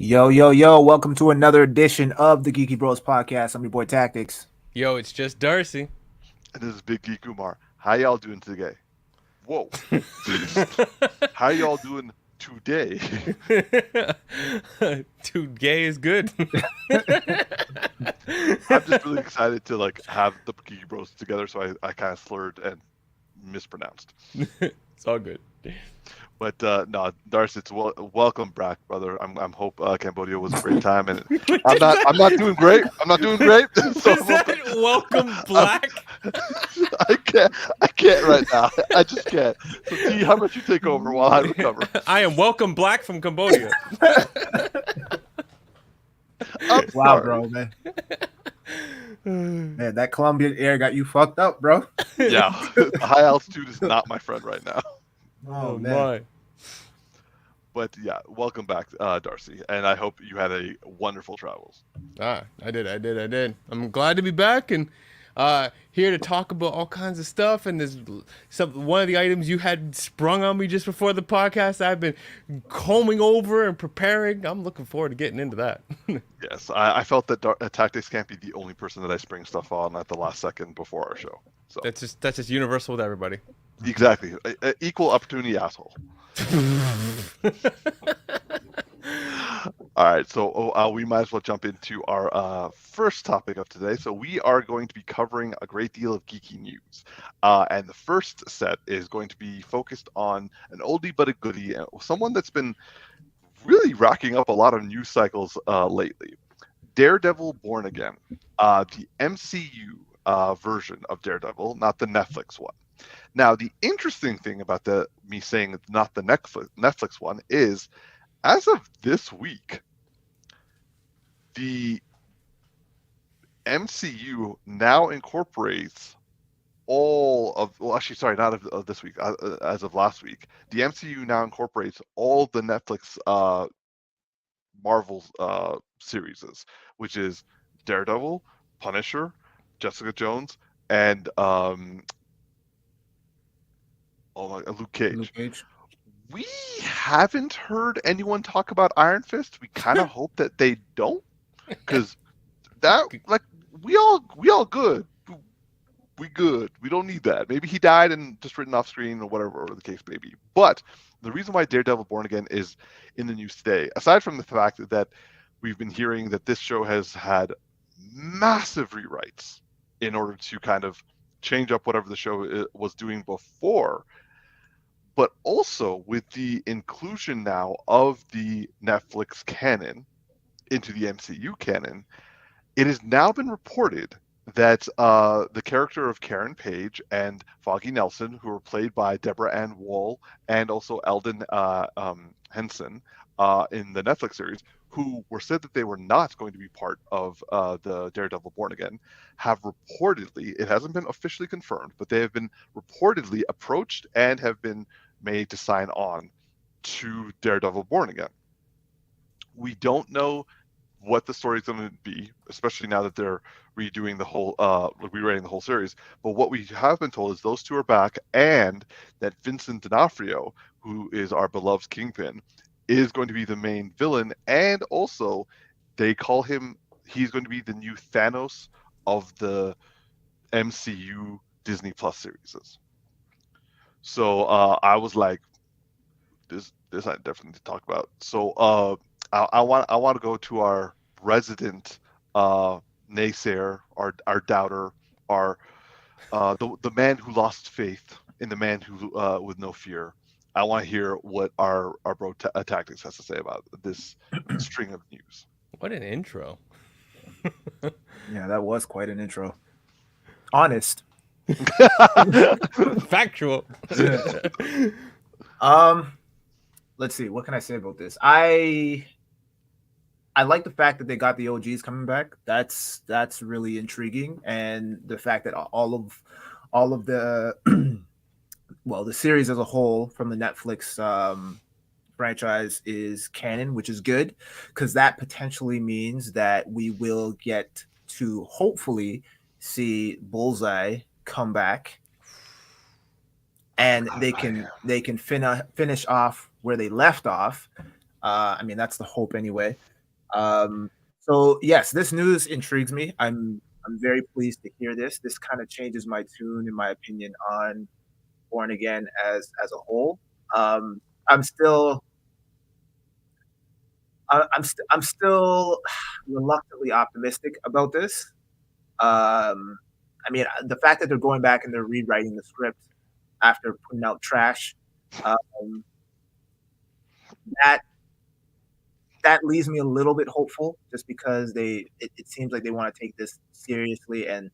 Yo, yo, yo, welcome to another edition of the Geeky Bros Podcast. I'm your boy Tactix. Yo, it's just Darcy. And this is Big Geek Umar. How y'all doing today? Whoa. How y'all doing today? Too gay is good. I'm just really excited to have the Geeky Bros together, so I kind of slurred and mispronounced. It's all good. But no, Darcy, it's welcome back, brother. I'm hope Cambodia was a great time, and I'm not doing great. I'm not doing great. So Is that welcome black? I can't right now. I just can't. So T, how about you take over while I recover? I am welcome black from Cambodia. Wow, bro, man. Man, that Colombian air got you fucked up, bro. Yeah, high altitude is not my friend right now. Oh, man. My. But yeah, welcome back, Darcy, and I hope you had a wonderful travels. I did. I'm glad to be back and here to talk about all kinds of stuff. And there's one of the items you had sprung on me just before the podcast I've been combing over and preparing. I'm looking forward to getting into that. Yes, I felt that Tactix can't be the only person that I spring stuff on at the last second before our show. So That's just universal with everybody. exactly, equal opportunity asshole. All right, so we might as well jump into our first topic of today. So we are going to be covering a great deal of geeky news, and the first set is going to be focused on an oldie but a goodie, someone that's been really racking up a lot of news cycles lately. Daredevil Born Again, the MCU version of Daredevil, not the Netflix one. Now, the interesting thing about me saying it's not the Netflix one is, as of this week, the MCU now incorporates all of, well, actually, sorry, not of this week, as of last week, the MCU now incorporates all the Netflix Marvel series, which is Daredevil, Punisher, Jessica Jones, and Luke Cage. We haven't heard anyone talk about Iron Fist. We kind of hope that they don't, because that, like, we all good. We good. We don't need that. Maybe he died and just written off screen or whatever the case may be. But the reason why Daredevil Born Again is in the news today, aside from the fact that we've been hearing that this show has had massive rewrites in order to kind of change up whatever the show was doing before, but also with the inclusion now of the Netflix canon into the MCU canon, it has now been reported that the character of Karen Page and Foggy Nelson, who were played by Deborah Ann Woll and also Eldon Henson in the Netflix series, who were said that they were not going to be part of the Daredevil Born Again, have reportedly, it hasn't been officially confirmed, but they have been reportedly approached and have been made to sign on to Daredevil Born Again. We don't know what the story is going to be, especially now that they're rewriting the whole series. But what we have been told is those two are back, and that Vincent D'Onofrio, who is our beloved Kingpin, is going to be the main villain, and also they call him, he's going to be the new Thanos of the MCU Disney Plus series. So I was like, this I definitely talk about. So I want to go to our resident naysayer, our doubter, our the man who lost faith in the man who with no fear. I want to hear what our bro Tactix has to say about this string of news. What an intro. Yeah, that was quite an intro. Honest. Factual. Let's see. What can I say about this? I like the fact that they got the OGs coming back. That's really intriguing, and the fact that all of the well, the series as a whole from the Netflix franchise is canon, which is good, because that potentially means that we will get to hopefully see Bullseye come back, and they can finish off where they left off. I mean, that's the hope anyway. So yes, this news intrigues me. I'm very pleased to hear this. This kind of changes my tune, in my opinion, on Born Again as a whole. Um, I'm still I'm still reluctantly optimistic about this. I mean, the fact that they're going back and they're rewriting the script after putting out trash, um, that that leaves me a little bit hopeful, just because it seems like they want to take this seriously, and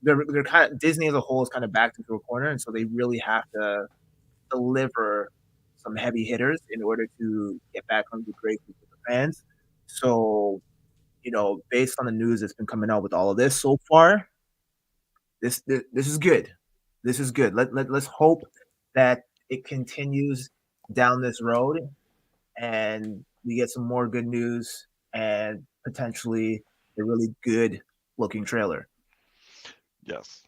they're kind of, Disney as a whole is kind of backed into a corner, and so they really have to deliver some heavy hitters in order to get back on the great with the fans. So, based on the news that's been coming out with all of this so far, this is good. This is good. Let's hope that it continues down this road and we get some more good news and potentially a really good looking trailer. Yes.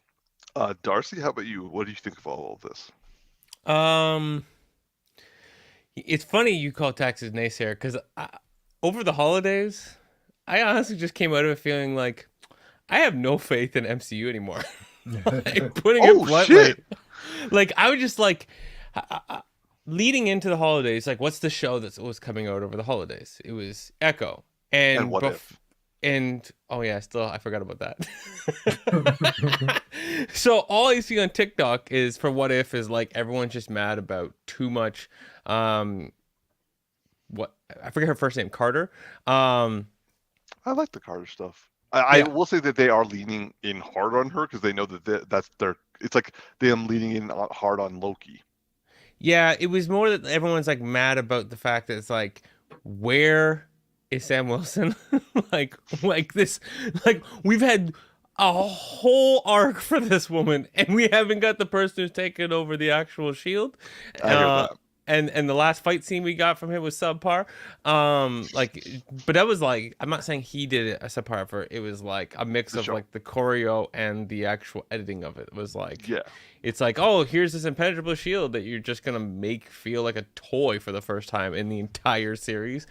Darcy, how about you? What do you think of all of this? It's funny you call Tactix naysayer, because over the holidays, I honestly just came out of it feeling like I have no faith in MCU anymore. Like, putting it bluntly, shit. Like I was just like, leading into the holidays, like what's the show that was coming out over the holidays? It was Echo And What If? And oh yeah, I forgot about that. So all I see on TikTok is for What If is like everyone's just mad about too much. What, I forget her first name, Carter. I like the Carter stuff. I will say that they are leaning in hard on her because they know that that's their. It's like them leaning in hard on Loki. Yeah, it was more that everyone's like mad about the fact that it's like, where is Sam Wilson? like this, like we've had a whole arc for this woman, and we haven't got the person who's taken over the actual Shield. I hear that. And the last fight scene we got from him was subpar. But that was like, I'm not saying he did a subpar effort. It was like a mix of like the choreo and the actual editing of it. It was like, yeah, it's like, oh, here's this impenetrable shield that you're just gonna make feel like a toy for the first time in the entire series.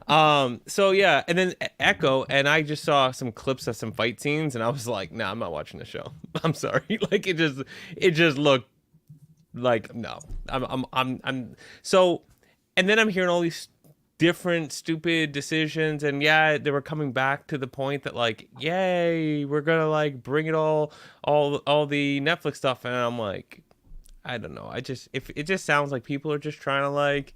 So yeah, and then Echo, and I just saw some clips of some fight scenes, and I was like, nah, I'm not watching the show. I'm sorry. Like it just looked like, no. I'm so, and then I'm hearing all these different stupid decisions, and yeah, they were coming back to the point that like, yay, we're gonna like bring it all the Netflix stuff, and I'm like, I don't know. If it just sounds like people are just trying to like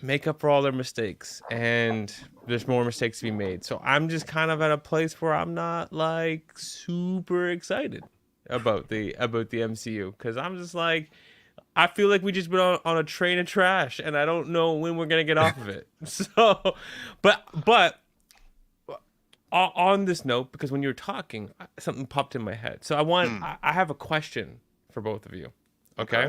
make up for all their mistakes, and there's more mistakes to be made. So I'm just kind of at a place where I'm not like super excited about the MCU, because I'm just like, I feel like we just been on a train of trash, and I don't know when we're gonna get off of it. So, but on this note, because when you were talking, something popped in my head. So I have a question for both of you. Okay.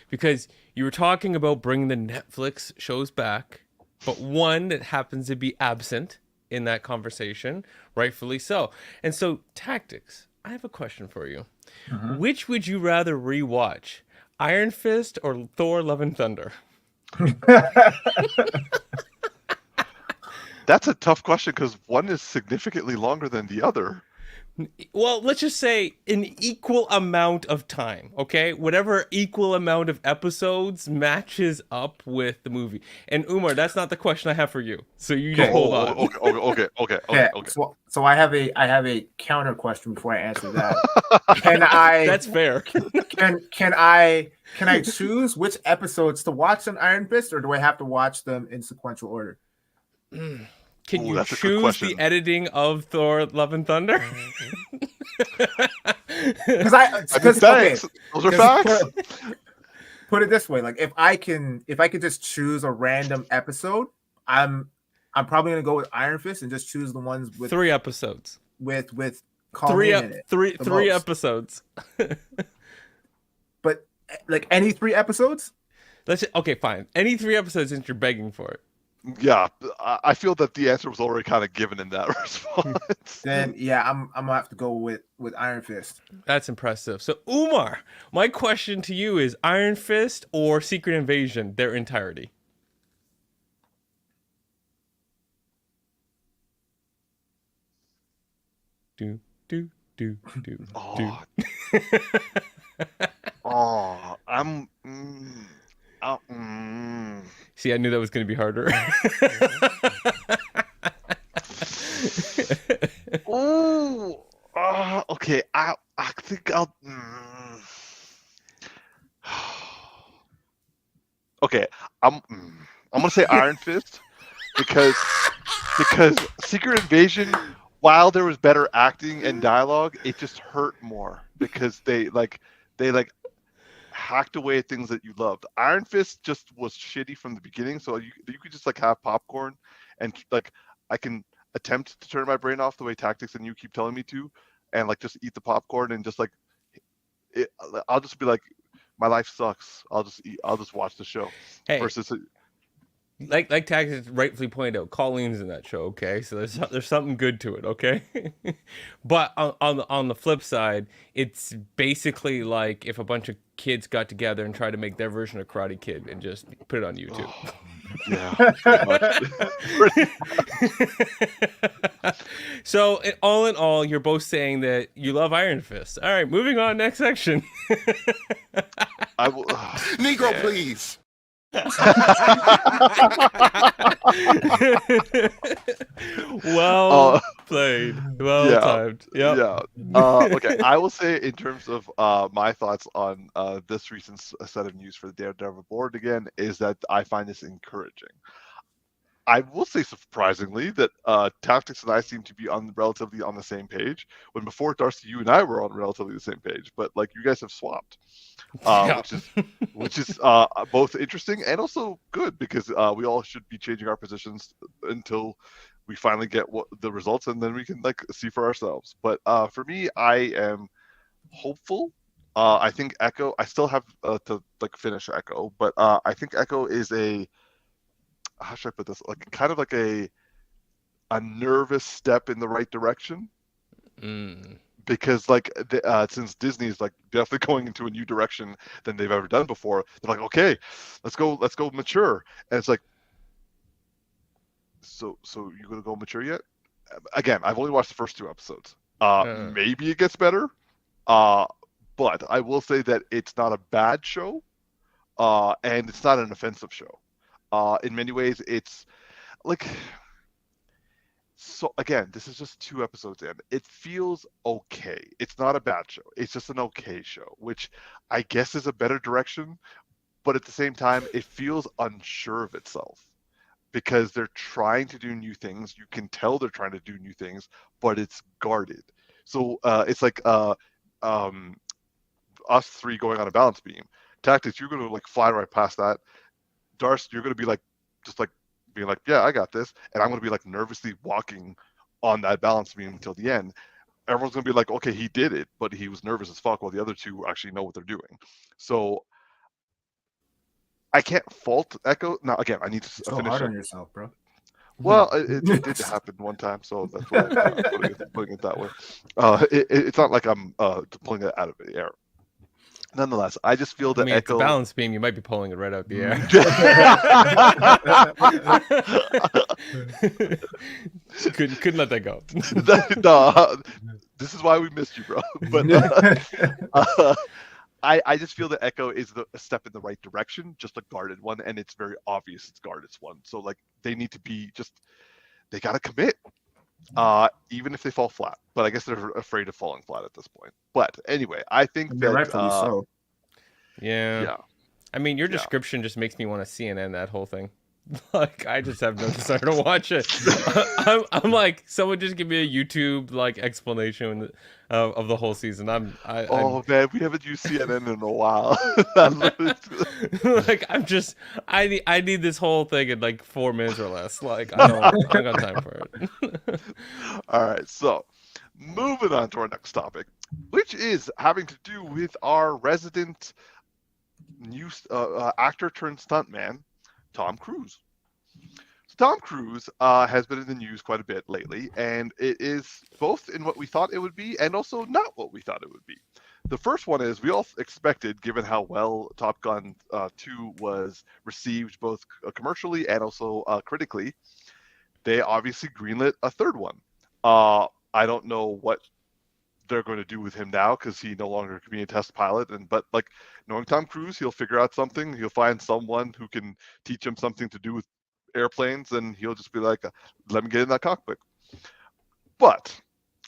Because you were talking about bringing the Netflix shows back, but one that happens to be absent in that conversation, rightfully so. And so, Tactix, I have a question for you. Which would you rather rewatch, Iron Fist or Thor: Love and Thunder? That's a tough question because one is significantly longer than the other. Well, let's just say an equal amount of time, okay? Whatever equal amount of episodes matches up with the movie. And Umar, that's not the question I have for you. So you just hold on. Okay. So I have a counter question before I answer that. Can I? That's fair. Can I choose which episodes to watch on Iron Fist, or do I have to watch them in sequential order? Can you choose the editing of Thor: Love and Thunder? Because those are facts. Put it this way: like if I could just choose a random episode, I'm probably gonna go with Iron Fist and just choose the ones with 3 episodes. With Colleen in it. Three episodes. But like any 3 episodes? Okay, fine. Any 3 episodes since you're begging for it. Yeah, I feel that the answer was already kind of given in that response. Then yeah, I'm gonna have to go with Iron Fist. That's impressive. So Umar, my question to you is Iron Fist or Secret Invasion, their entirety? do do do do Oh, do. oh, I'm. See, I knew that was going to be harder. Oh, okay. I think I'll. Okay, I'm gonna say Iron Fist because Secret Invasion, while there was better acting and dialogue, it just hurt more because they hacked away at things that you loved. Iron Fist just was shitty from the beginning, so you could just like have popcorn and like I can attempt to turn my brain off the way Tactics and you keep telling me to, and like just eat the popcorn and just like I'll just be like, my life sucks. I'll just watch the show. Hey, versus like Tactix rightfully pointed out, Colleen's in that show. Okay, so there's something good to it. Okay, but on the flip side, it's basically like if a bunch of kids got together and tried to make their version of Karate Kid and just put it on YouTube. Yeah. So all in all, you're both saying that you love Iron Fist. All right, moving on. Next section. I will. Negro, please. Well played. Well timed. Yep. Yeah. Okay. I will say in terms of my thoughts on this recent set of news for the Daredevil board again is that I find this encouraging. I will say surprisingly that Tactix and I seem to be relatively on the same page. When before Darcy, you and I were on relatively the same page, but like you guys have swapped, which is both interesting and also good because we all should be changing our positions until we finally get the results, and then we can like see for ourselves. But for me, I am hopeful. I think Echo. I still have to like finish Echo, but I think Echo is how should I put this? Like kind of like a nervous step in the right direction. Because like since Disney is like definitely going into a new direction than they've ever done before, they're like, okay, let's go mature. And it's like, so you're gonna go mature yet? Again, I've only watched the first 2 episodes. Maybe it gets better. But I will say that it's not a bad show, and it's not an offensive show. In many ways, it's like, so again, this is just 2 episodes in. It feels okay. It's not a bad show. It's just an okay show, which I guess is a better direction. But at the same time, it feels unsure of itself because they're trying to do new things. You can tell they're trying to do new things, but it's guarded. So it's like us 3 going on a balance beam. Tactics, you're going to like fly right past that. Darcy, you're going to be like, just like being like, yeah, I got this. And I'm going to be like nervously walking on that balance beam until the end. Everyone's going to be like, okay, he did it, but he was nervous as fuck while the other 2 actually know what they're doing. So I can't fault Echo. Now, again, I need to so finish hard it. on yourself, bro. Well, it did happen one time, so that's why I'm putting it that way. It's not like I'm pulling it out of the air. Nonetheless, I just feel that it's Echo. a balance beam. You might be pulling it right out the air. couldn't let that go. No, this is why we missed you, bro. But I just feel that Echo is a step in the right direction, just a guarded one, and it's very obvious it's guarded one. So like they need to be they gotta commit, even if they fall flat. But I guess they're afraid of falling flat at this point. But anyway, I think that rightfully so. Yeah. I mean, your description just makes me want to CNN that whole thing. Like, I just have no desire to watch it. I'm like, someone just give me a YouTube like explanation of the whole season. Man, we haven't used CNN in a while. Like, I need this whole thing in like 4 minutes or less. Like, I don't got time for it. All right, so moving on to our next topic, which is having to do with our resident new actor turned stuntman, Tom Cruise. So Tom Cruise has been in the news quite a bit lately, and it is both in what we thought it would be and also not what we thought it would be. The first one is we all expected, given how well Top Gun 2 was received both commercially and also critically, they obviously greenlit a third one. I don't know what they're going to do with him now because he no longer can be a test pilot. But like knowing Tom Cruise, he'll figure out something. He'll find someone who can teach him something to do with airplanes, and he'll just be like, "Let me get in that cockpit." But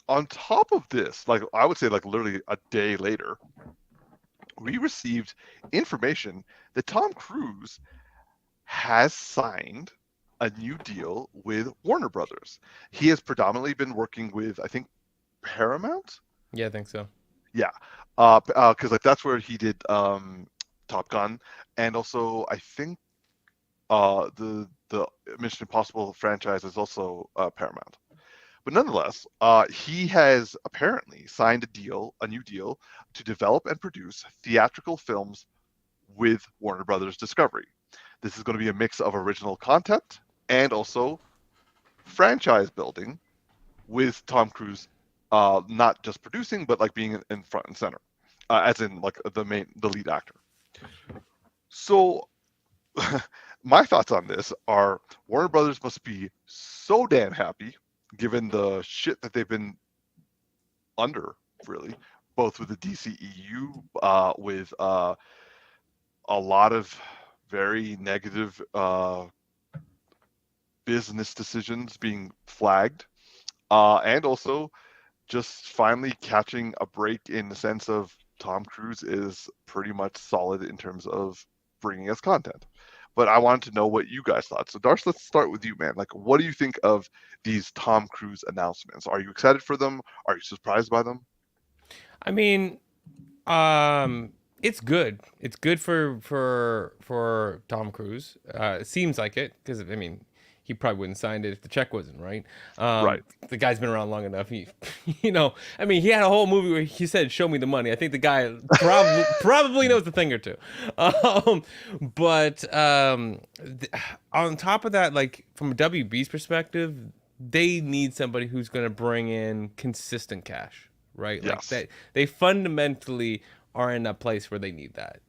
on top of this, like I would say, like literally a day later, we received information that Tom Cruise has signed a new deal with Warner Brothers. He has predominantly been working with, I think, Paramount. Yeah, I think so. Yeah, because like that's where he did Top Gun, and also I think the Mission Impossible franchise is also Paramount. But nonetheless, he has apparently signed a new deal to develop and produce theatrical films with Warner Brothers Discovery. This is going to be a mix of original content and also franchise building with Tom Cruise not just producing, but like being in front and center, as in like the lead actor. So my thoughts on this are Warner Brothers must be so damn happy given the shit that they've been under, really, both with the DCEU, with a lot of very negative business decisions being flagged, and also just finally catching a break in the sense of Tom Cruise is pretty much solid in terms of bringing us content. But I wanted to know what you guys thought. So Darcy, let's start with you, man. Like, what do you think of these Tom Cruise announcements? Are you excited for them? Are you surprised by them? I mean, it's good. It's good for Tom Cruise. It seems like it because I mean, he probably wouldn't sign it if the check wasn't right. Right. The guy's been around long enough. He, I mean, he had a whole movie where he said, "Show me the money." I think the guy probably knows a thing or two. But on top of that, like from a WB's perspective, they need somebody who's going to bring in consistent cash, right? Yes. Like they fundamentally are in a place where they need that,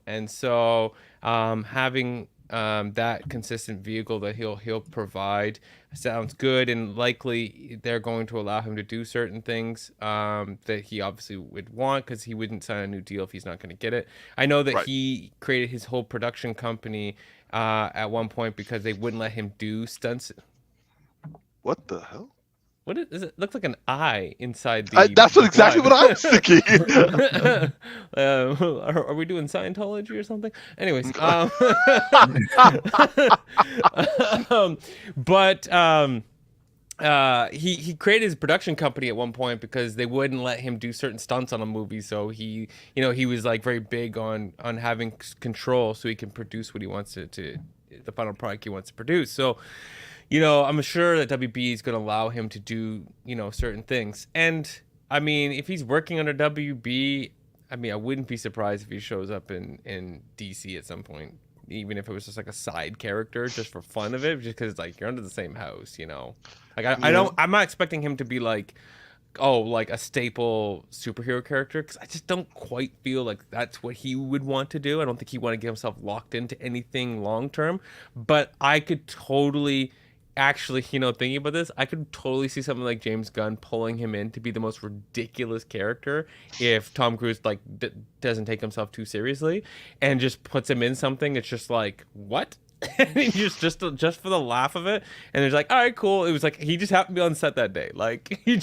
and so having that consistent vehicle that he'll provide sounds good, and likely they're going to allow him to do certain things that he obviously would want because he wouldn't sign a new deal if he's not going to get it. I know that he created his whole production company at one point because they wouldn't let him do stunts. What the hell? What is it? Looks like an eye inside the. That's exactly what I was thinking. Are we doing Scientology or something? Anyways, but he created his production company at one point because they wouldn't let him do certain stunts on a movie. So he was like very big on having control, so he can produce what he wants to the final product he wants to produce. So. I'm sure that WB is going to allow him to do, certain things. And, I mean, if he's working under WB, I mean, I wouldn't be surprised if he shows up in DC at some point, even if it was just like a side character, just for fun of it, just because, like, you're under the same house, Like, I'm not expecting him to be like, like a staple superhero character, because I just don't quite feel like that's what he would want to do. I don't think he want to get himself locked into anything long term, but I could totally... Actually, thinking about this, I could totally see something like James Gunn pulling him in to be the most ridiculous character if Tom Cruise like doesn't take himself too seriously and just puts him in something. It's just like, what? And he just for the laugh of it, and it's like, all right, cool. It was like he just happened to be on set that day. Like he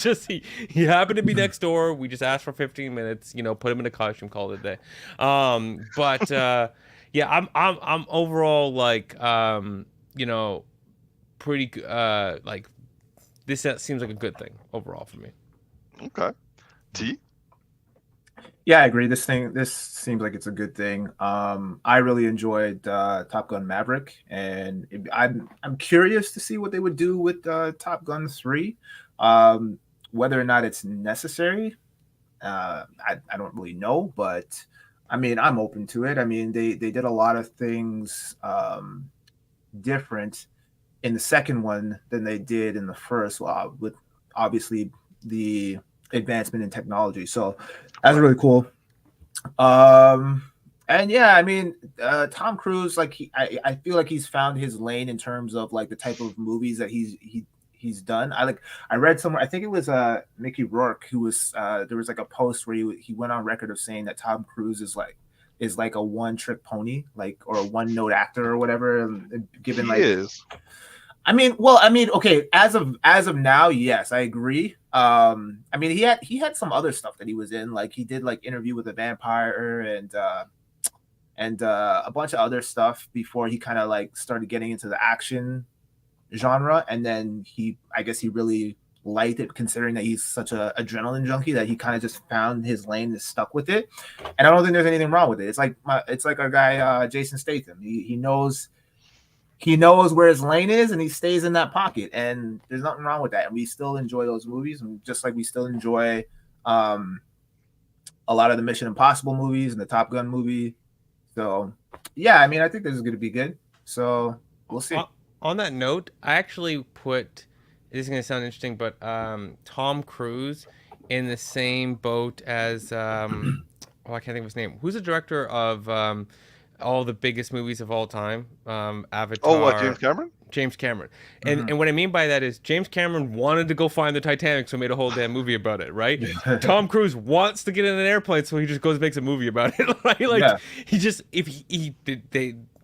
happened to be next door. We just asked for 15 minutes. Put him in a costume, called it a day. But yeah, I'm overall like pretty like this seems like a good thing overall for me. Okay. T? Yeah, I agree. This seems like it's a good thing. I really enjoyed Top Gun Maverick, and I'm curious to see what they would do with Top Gun 3. Whether or not it's necessary, I don't really know, but I mean, I'm open to it. I mean, they did a lot of things different in the second one than they did in the first, with obviously the advancement in technology. So that's really cool. And yeah, I mean, Tom Cruise, like I feel like he's found his lane in terms of like the type of movies that he he's done. I read somewhere, I think it was Mickey Rourke, who was there was like a post where he went on record of saying that Tom Cruise is like a one trick pony, like, or a one note actor or whatever, given He like is. Okay, as of now, yes, I agree. I mean, he had some other stuff that he was in, like he did like Interview with a Vampire and a bunch of other stuff before he kind of like started getting into the action genre, and then I guess he really liked it, considering that he's such a adrenaline junkie, that he kind of just found his lane and stuck with it. And I don't think there's anything wrong with it. It's like our guy Jason Statham. He knows where his lane is, and he stays in that pocket, and there's nothing wrong with that. And we still enjoy those movies, and just like we still enjoy a lot of the Mission Impossible movies and the Top Gun movie. So yeah, I mean, I think this is going to be good. So we'll see. On that note, I actually put, this is going to sound interesting, but Tom Cruise in the same boat as I can't think of his name. Who's the director of all the biggest movies of all time? Avatar. Oh, what, James Cameron? James Cameron. And what I mean by that is James Cameron wanted to go find the Titanic, so made a whole damn movie about it, right? Tom Cruise wants to get in an airplane, so he just goes and makes a movie about it, right? Like he just, if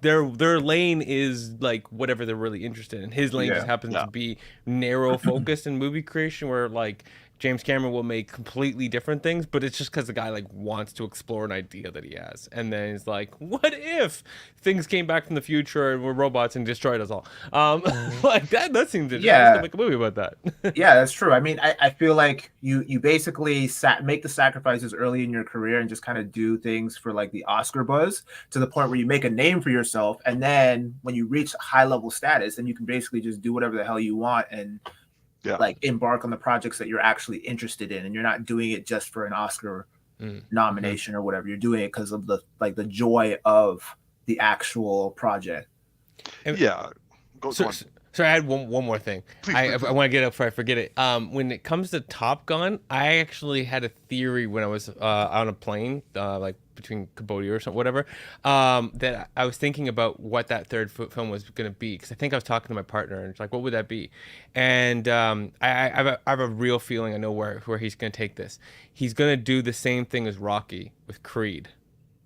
their lane is like whatever they're really interested in. His lane just happens to be narrow focused in movie creation, where like James Cameron will make completely different things, but it's just because the guy like wants to explore an idea that he has, and then he's like, "What if things came back from the future and were robots and destroyed us all?" Like that seems interesting. Yeah, make a movie about that. Yeah, that's true. I mean, I feel like you basically make the sacrifices early in your career and just kind of do things for like the Oscar buzz, to the point where you make a name for yourself, and then when you reach high level status, then you can basically just do whatever the hell you want and like embark on the projects that you're actually interested in, and you're not doing it just for an Oscar nomination or whatever. You're doing it because of the joy of the actual project. Yeah. So I had one more thing. I want to get up before I forget it. When it comes to Top Gun, I actually had a theory when I was on a plane, like between Cambodia or something, whatever, that I was thinking about what that third film was going to be, because I think I was talking to my partner, and it's like, what would that be? And I have a real feeling I know where he's going to take this. He's going to do the same thing as Rocky with Creed,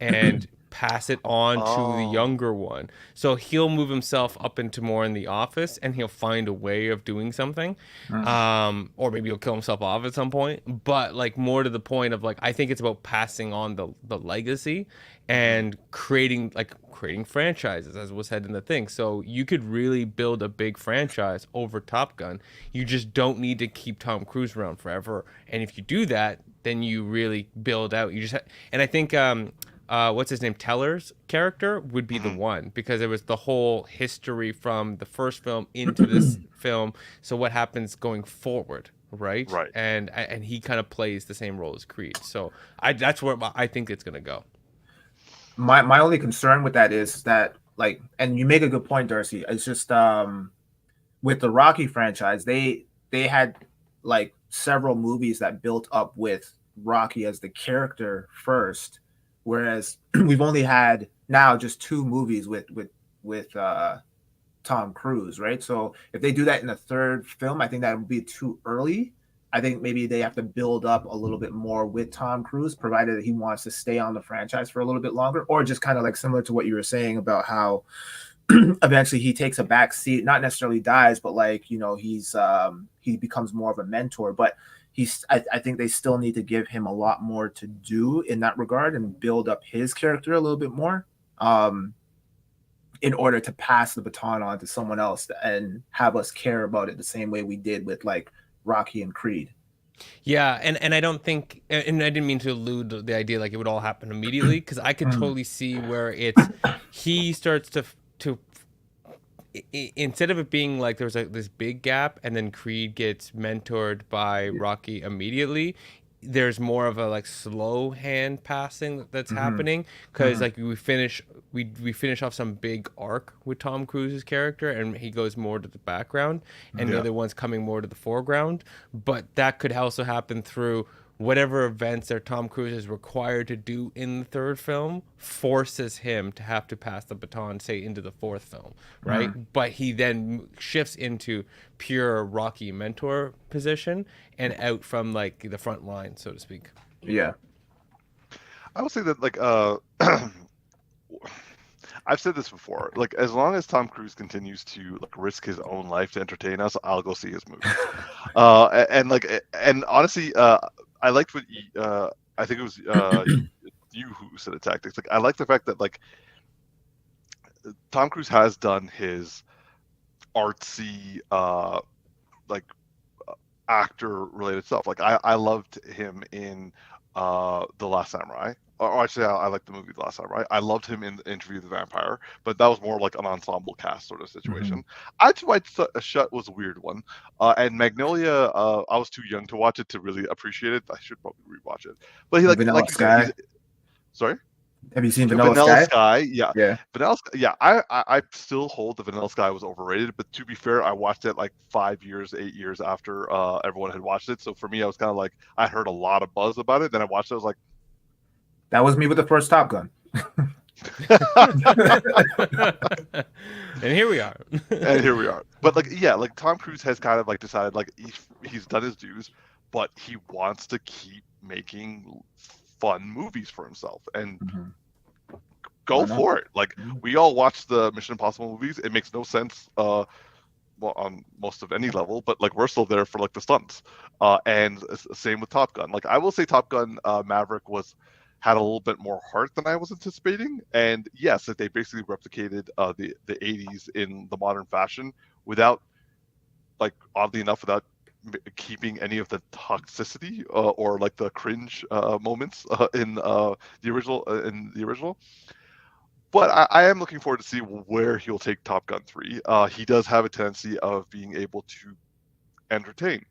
and pass it on to the younger one. So he'll move himself up into more in the office, and he'll find a way of doing something. Or maybe he'll kill himself off at some point. But like more to the point of like, I think it's about passing on the legacy and creating franchises, as was said in the thing. So you could really build a big franchise over Top Gun. You just don't need to keep Tom Cruise around forever. And if you do that, then you really build out. And I think what's his name, Teller's character would be the one, because it was the whole history from the first film into this film. So what happens going forward, right? And he kind of plays the same role as Creed. So that's where I think it's gonna go. My only concern with that is that, like, and you make a good point, Darcy. It's just with the Rocky franchise, they had like several movies that built up with Rocky as the character first. Whereas we've only had now just 2 movies with Tom Cruise, right? So if they do that in the third film, I think that would be too early. I think maybe they have to build up a little bit more with Tom Cruise, provided that he wants to stay on the franchise for a little bit longer, or just kind of like similar to what you were saying about how eventually he takes a back seat, not necessarily dies, but like, you know, he becomes more of a mentor. But I think they still need to give him a lot more to do in that regard and build up his character a little bit more, in order to pass the baton on to someone else and have us care about it the same way we did with like Rocky and Creed. Yeah, and I don't think, and I didn't mean to allude to the idea like it would all happen immediately, because I could totally see where he starts to instead of it being like there's like this big gap and then Creed gets mentored by Rocky immediately, there's more of a like slow hand passing that's happening, because like we finish off some big arc with Tom Cruise's character and he goes more to the background, and the other one's coming more to the foreground. But that could also happen through whatever events that Tom Cruise is required to do in the third film forces him to have to pass the baton, say, into the fourth film, right? But he then shifts into pure Rocky mentor position and out from like the front line, so to speak. Yeah. I would say that like I've said this before. Like, as long as Tom Cruise continues to like risk his own life to entertain us, I'll go see his movie. And honestly, I liked what I think it was you who said it, Tactix. Like, I like the fact that like Tom Cruise has done his artsy like actor related stuff. Like, I loved him in The Last Samurai. Or actually, I like the movie The Last Samurai. I loved him in Interview with the Vampire, but that was more like an ensemble cast sort of situation. Eyes Wide Shut was a weird one. And Magnolia, I was too young to watch it to really appreciate it. I should probably rewatch it. But he Vanilla Sky. Sorry? Have you seen Vanilla Sky? Yeah. Yeah. Vanilla Sky, yeah. I still hold the Vanilla Sky was overrated, but to be fair, I watched it like 8 years after everyone had watched it. So for me, I was kind of like, I heard a lot of buzz about it. Then I watched it, I was like, that was me with the first Top Gun. And here we are. But like, yeah, like Tom Cruise has kind of like decided like he's done his dues, but he wants to keep making fun movies for himself and go for it. Like, we all watch the Mission Impossible movies. It makes no sense well, on most of any level, but like we're still there for like the stunts. And same with Top Gun. Like, I will say Top Gun Maverick had a little bit more heart than I was anticipating. And yes, that they basically replicated the 80s in the modern fashion without, like, oddly enough, without keeping any of the toxicity or like the cringe moments in the original. But I am looking forward to see where he'll take Top Gun 3. He does have a tendency of being able to entertain.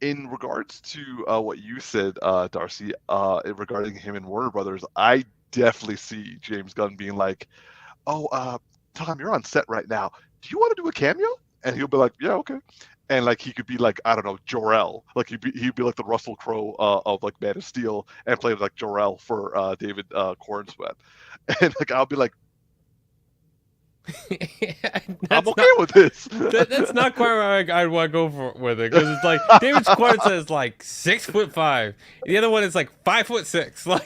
In regards to what you said, Darcy, regarding him and Warner Brothers, I definitely see James Gunn being like, "Oh, Tom, you're on set right now. Do you want to do a cameo?" And he'll be like, "Yeah, okay." And like, he could be like, I don't know, Jor-El. Like, he'd be like the Russell Crowe of like Man of Steel, and play like Jor-El for David Cornsweet. And like, I'll be like, I'm okay with this. That's not quite where I'd want to go with it, because it's like David Cornsweet is like 6'5", the other one is like 5'6". Like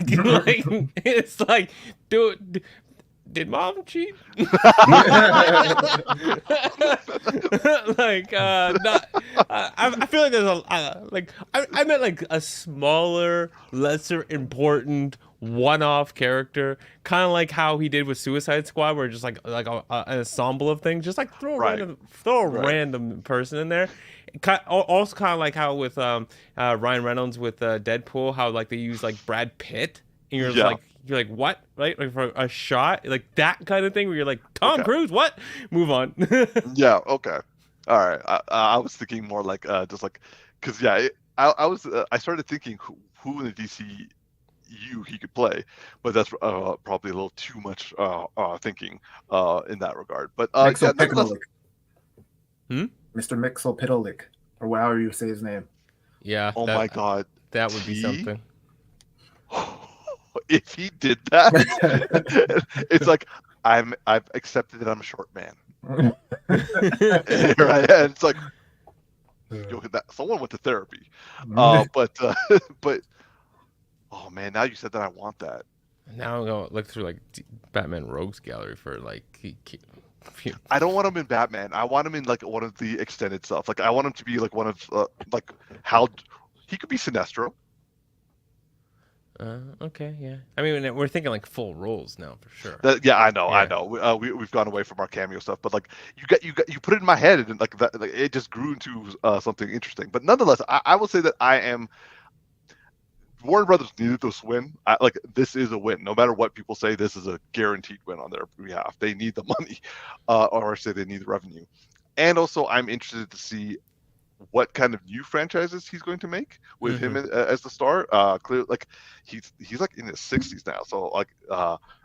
it's like, dude, did mom cheat? Like, not. I feel like there's I meant like a smaller, lesser important one-off character, kind of like how he did with Suicide Squad, where just like an ensemble of things, just like throw a random person in there. Also kind of like how with Ryan Reynolds with Deadpool, how like they use like Brad Pitt, and you're like, what, right? Like, for a shot, like that kind of thing, where you're like, Tom Cruise, what? Move on. Yeah. Okay. All right. I was thinking more like just like, because I started thinking who in the DCU he could play, but that's probably a little too much thinking in that regard. But Mr. Mixel-Pitalik, or however you say his name. Yeah. Oh my God, that would be something. If he did that, it's like, I've accepted that I'm a short man. Right? And it's like, someone went to therapy. But oh man, now you said that, I want that. Now I'm gonna look through like Batman Rogues Gallery for like. I don't want him in Batman. I want him in like one of the extended stuff. Like, I want him to be like one of like how he could be Sinestro. Okay, yeah. I mean, we're thinking like full roles now for sure. I know. We've gone away from our cameo stuff, but like, you put it in my head, and like that, like, it just grew into something interesting. But nonetheless, I will say that I am. Warner Brothers needed this win. This is a win. No matter what people say, this is a guaranteed win on their behalf. They need the money, or say they need the revenue. And also, I'm interested to see what kind of new franchises he's going to make with him as the star. Clearly, like he's like in his 60s now, so like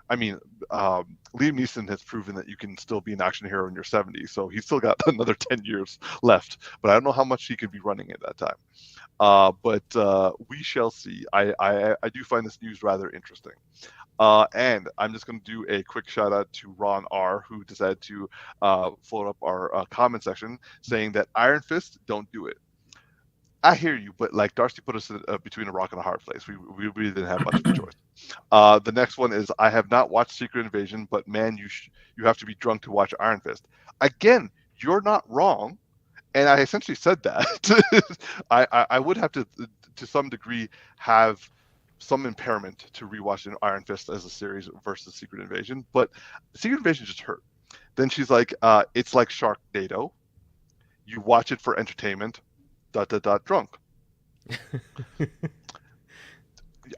I mean, Liam Neeson has proven that you can still be an action hero in your 70s, so he's still got another 10 years left. But I don't know how much he could be running at that time. But we shall see. I do find this news rather interesting. And I'm just going to do a quick shout out to Ron R, who decided to float up our comment section saying that Iron Fist, don't do it. I hear you, but like Darcy put us between a rock and a hard place. We really didn't have much of a choice. The next one is, I have not watched Secret Invasion, but man, you have to be drunk to watch Iron Fist. Again, you're not wrong, and I essentially said that. I would have to some degree, have some impairment to rewatch Iron Fist as a series versus Secret Invasion, but Secret Invasion just hurt. Then she's like, it's like Sharknado. You watch it for entertainment. ... drunk.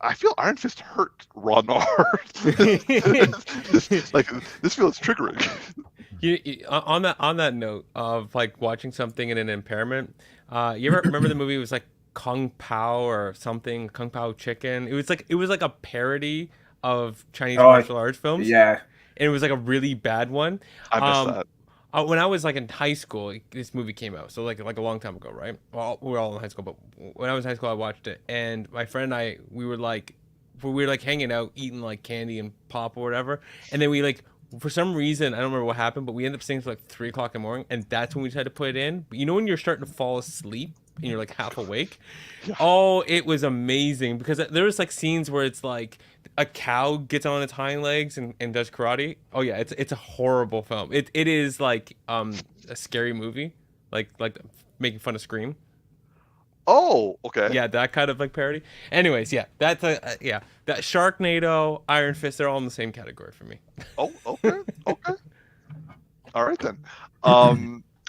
I feel Iron Fist hurt Ron R. Like this feels triggering. On that note of like watching something in an impairment, you ever remember the movie? It was like Kung Pao or something, Kung Pao Chicken. It was like a parody of Chinese martial arts films. Yeah, and it was like a really bad one. I missed that. When I was like in high school, this movie came out. So like a long time ago, right? Well, we were all in high school, but when I was in high school, I watched it, and my friend and I, we were like hanging out, eating like candy and pop or whatever, and then we like, for some reason, I don't remember what happened, but we ended up staying till like 3 o'clock in the morning, and that's when we tried to put it in. But you know when you're starting to fall asleep and you're like half awake? Yeah. Oh, it was amazing, because there was like scenes where it's like a cow gets on its hind legs and does karate. Oh yeah, it's a horrible film. It is like a scary movie, like making fun of Scream. Oh, okay. Yeah, that kind of like parody. Anyways, yeah, that's that Sharknado, Iron Fist, they're all in the same category for me. Oh, okay. All right then. All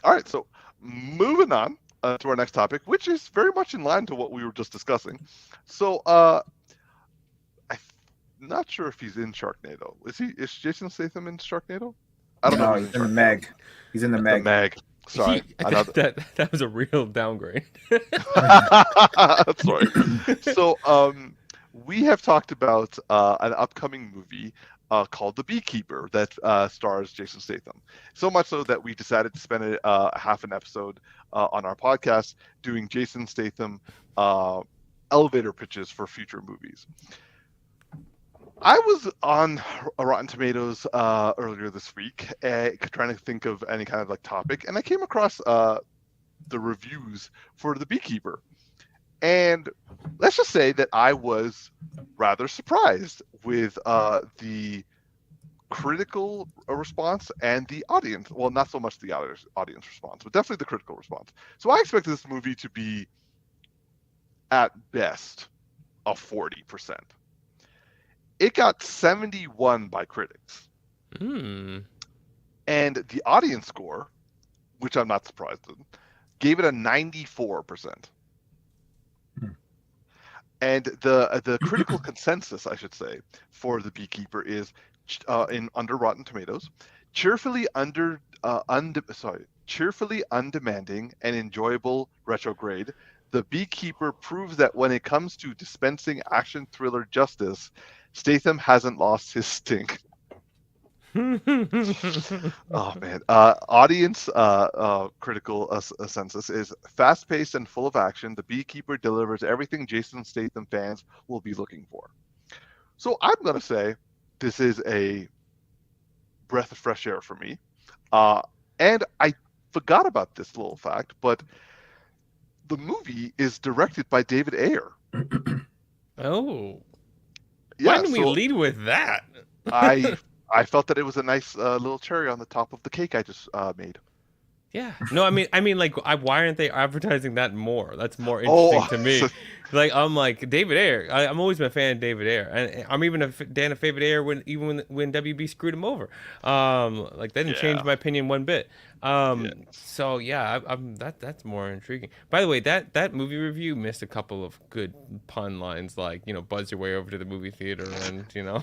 right, so moving on to our next topic, which is very much in line to what we were just discussing. So, I'm not sure if he's in Sharknado. Is Jason Statham in Sharknado? I don't know. He's in the Meg. He's in the Meg. The Meg. Sorry, that was a real downgrade. Sorry. So, we have talked about an upcoming movie called The Beekeeper that stars Jason Statham. So much so that we decided to spend half an episode on our podcast doing Jason Statham elevator pitches for future movies. I was on Rotten Tomatoes earlier this week, trying to think of any kind of like topic, and I came across the reviews for The Beekeeper. And let's just say that I was rather surprised with the critical response and the audience. Well, not so much the audience response, but definitely the critical response. So I expected this movie to be, at best, a 40%. It got 71 by critics. And the audience score, which I'm not surprised in, gave it a 94%. And the critical consensus, I should say, for The Beekeeper is under Rotten Tomatoes, cheerfully undemanding and enjoyable retrograde. The Beekeeper proves that when it comes to dispensing action thriller justice, Statham hasn't lost his stink. Oh man! Audience critical census is fast-paced and full of action. The Beekeeper delivers everything Jason Statham fans will be looking for. So I'm gonna say this is a breath of fresh air for me. And I forgot about this little fact, but the movie is directed by David Ayer. Oh. Yeah, why didn't we lead with that? I felt that it was a nice little cherry on the top of the cake I just made. Yeah. No, I mean, like, why aren't they advertising that more? That's more interesting to me. Like, I'm like, David Ayer. I'm always been a fan of David Ayer, and I'm even a fan of David Ayer when WB screwed him over. Like, that didn't change my opinion one bit. So yeah, that's more intriguing. By the way, that movie review missed a couple of good pun lines, like, you know, buzz your way over to the movie theater, and you know,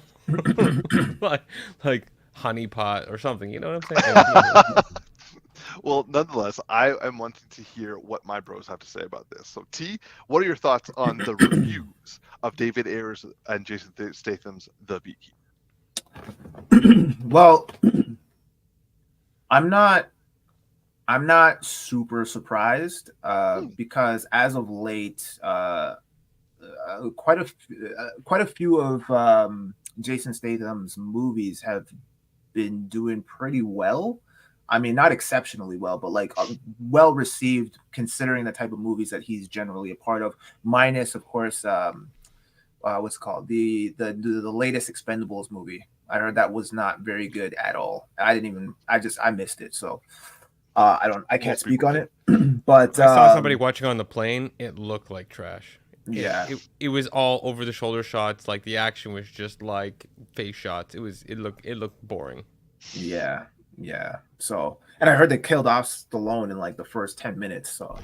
like honeypot or something. You know what I'm saying? Well, nonetheless, I am wanting to hear what my bros have to say about this. So, T, what are your thoughts on the reviews of David Ayers and Jason Statham's The Beekeeper? Well, I'm not super surprised because as of late, quite a few of Jason Statham's movies have been doing pretty well. I mean, not exceptionally well, but like well received considering the type of movies that he's generally a part of. Minus, of course, what's it called, the latest Expendables movie. I heard that was not very good at all. I missed it. So I can't speak on it. But I saw somebody watching on the plane. It looked like trash. Yeah, it was all over the shoulder shots. Like the action was just like face shots. It looked boring. Yeah. So, and I heard they killed off Stallone in like the first 10 minutes. So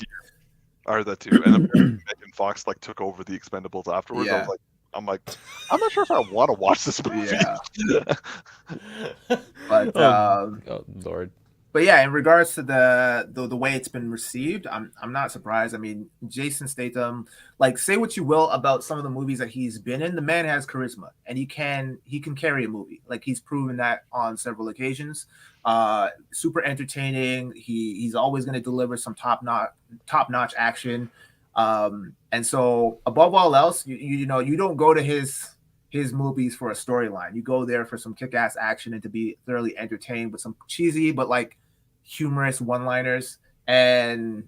I heard that too. And apparently Megan Fox like took over the Expendables afterwards. Yeah. I'm like, I'm not sure if I want to watch this movie. Yeah. But Oh Lord. But yeah, in regards to the way it's been received, I'm not surprised. I mean, Jason Statham, like, say what you will about some of the movies that he's been in, the man has charisma and he can carry a movie. Like, he's proven that on several occasions. Super entertaining. He's always going to deliver some top notch action. And so above all else, you know, you don't go to his movies for a storyline. You go there for some kick-ass action and to be thoroughly entertained with some cheesy but like humorous one-liners. And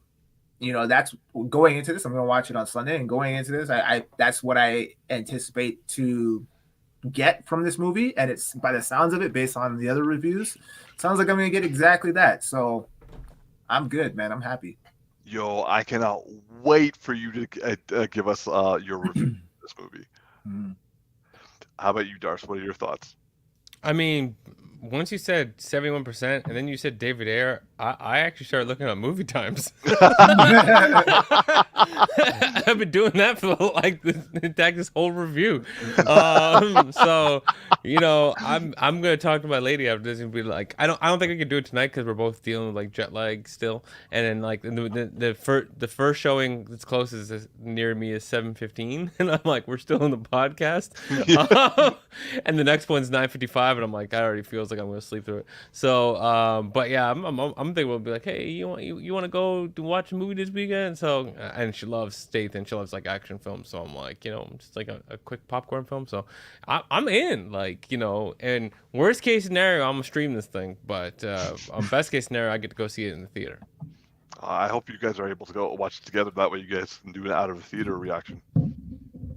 you know, that's going into this. I'm going to watch it on Sunday, and going into this, I that's what I anticipate to get from this movie. And it's, by the sounds of it, based on the other reviews, sounds like I'm going to get exactly that. So I'm good, man. I'm happy. Yo, I cannot wait for you to give us your review of this movie. Mm. How about you, Darcy? What are your thoughts? I mean, once you said 71%, and then you said David Ayer, I actually started looking at movie times. I've been doing that for like this whole review. So you know, I'm gonna talk to my lady after this and be like, I don't think I can do it tonight because we're both dealing with like jet lag still. And then like the first showing that's closest near me is 7:15, and I'm like, we're still in the podcast. And the next one's 9:55, and I'm like, I already feels like I'm gonna sleep through it. So but yeah, I'm thinking we'll be like, hey, you want to go to watch a movie this weekend? So and she loves Statham, she loves like action films, so I'm like, you know, just like a quick popcorn film. So I'm in, like, you know. And worst case scenario, I'm gonna stream this thing, but on best case scenario, I get to go see it in the theater. I hope you guys are able to go watch it together. That way, you guys can do an out of the theater reaction.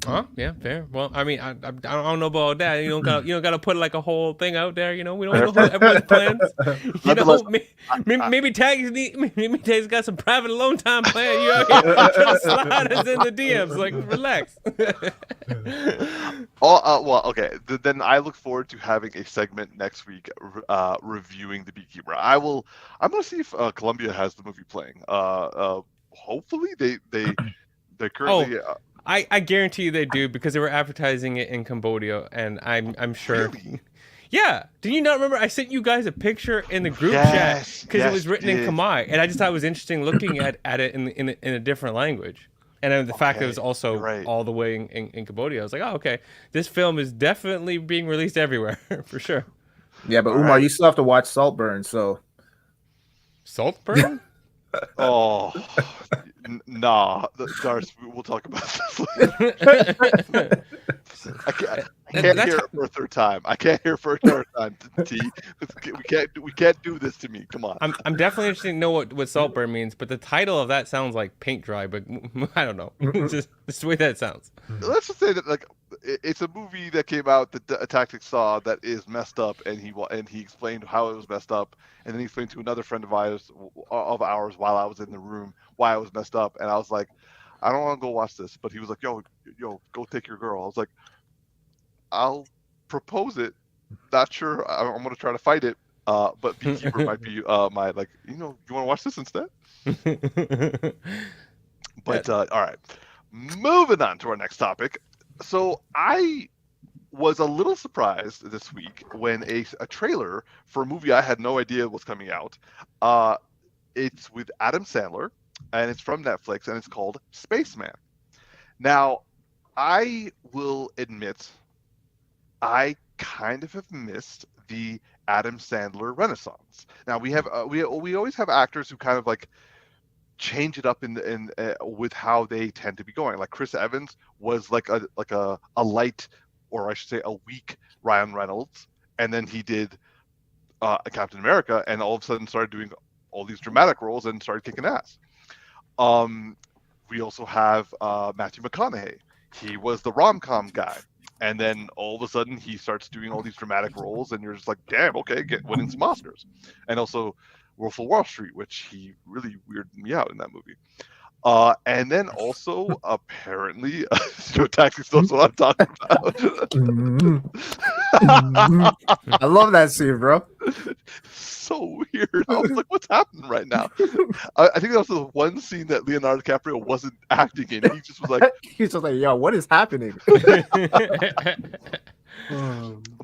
Huh? Yeah, fair. Well, I mean, I don't know about that. You don't got to put like a whole thing out there. You know, we don't know everyone's plans. You know, maybe Tag's got some private alone time plan. You out here trying to slide us in the DMs. Like, relax. Well, okay. Then I look forward to having a segment next week reviewing The Beekeeper. I'm gonna see if Columbia has the movie playing. Hopefully they're currently. I guarantee you they do, because they were advertising it in Cambodia, and I'm sure. Really? Yeah. Did you not remember? I sent you guys a picture in the group chat because it was written in Khmer, and I just thought it was interesting looking at it in a different language. And then the fact that it was also all the way in Cambodia, I was like, oh, okay, this film is definitely being released everywhere for sure. Yeah, but Umar, you still have to watch Saltburn. So Saltburn? Oh, nah, Darcy, we'll talk about this later. I can't hear it for a third time. T. We can't do this to me. Come on. I'm definitely interested to know what Saltburn means, but the title of that sounds like paint dry, but I don't know. It's just the way that it sounds. Let's just say that, like, it's a movie that came out that Tactix saw that is messed up, and he explained how it was messed up, and then he explained to another friend of ours while I was in the room why it was messed up, and I was like, I don't want to go watch this, but he was like, yo, go take your girl. I was like, I'll propose it. Not sure. I'm gonna try to fight it. But Beekeeper might be my, like, you want to watch this instead? But all right, moving on to our next topic. So I was a little surprised this week when a trailer for a movie I had no idea was coming out It's with Adam Sandler, and it's from Netflix, and it's called Spaceman. Now, I will admit, I kind of have missed the Adam Sandler renaissance. Now we have we always have actors who kind of like change it up in with how they tend to be going. Like Chris Evans was like a light, or I should say a weak Ryan Reynolds, and then he did Captain America, and all of a sudden started doing all these dramatic roles and started kicking ass. We also have Matthew McConaughey. He was the rom-com guy, and then all of a sudden he starts doing all these dramatic roles, and you're just like, damn, okay, winning some Oscars. And also Wolf of Wall Street, which he really weirded me out in that movie. And then also apparently, Tactix knows what I'm talking about. I love that scene, bro. So weird. I was like, what's happening right now? I think that was the one scene that Leonardo DiCaprio wasn't acting in. He just was like, he's just like, yo, what is happening?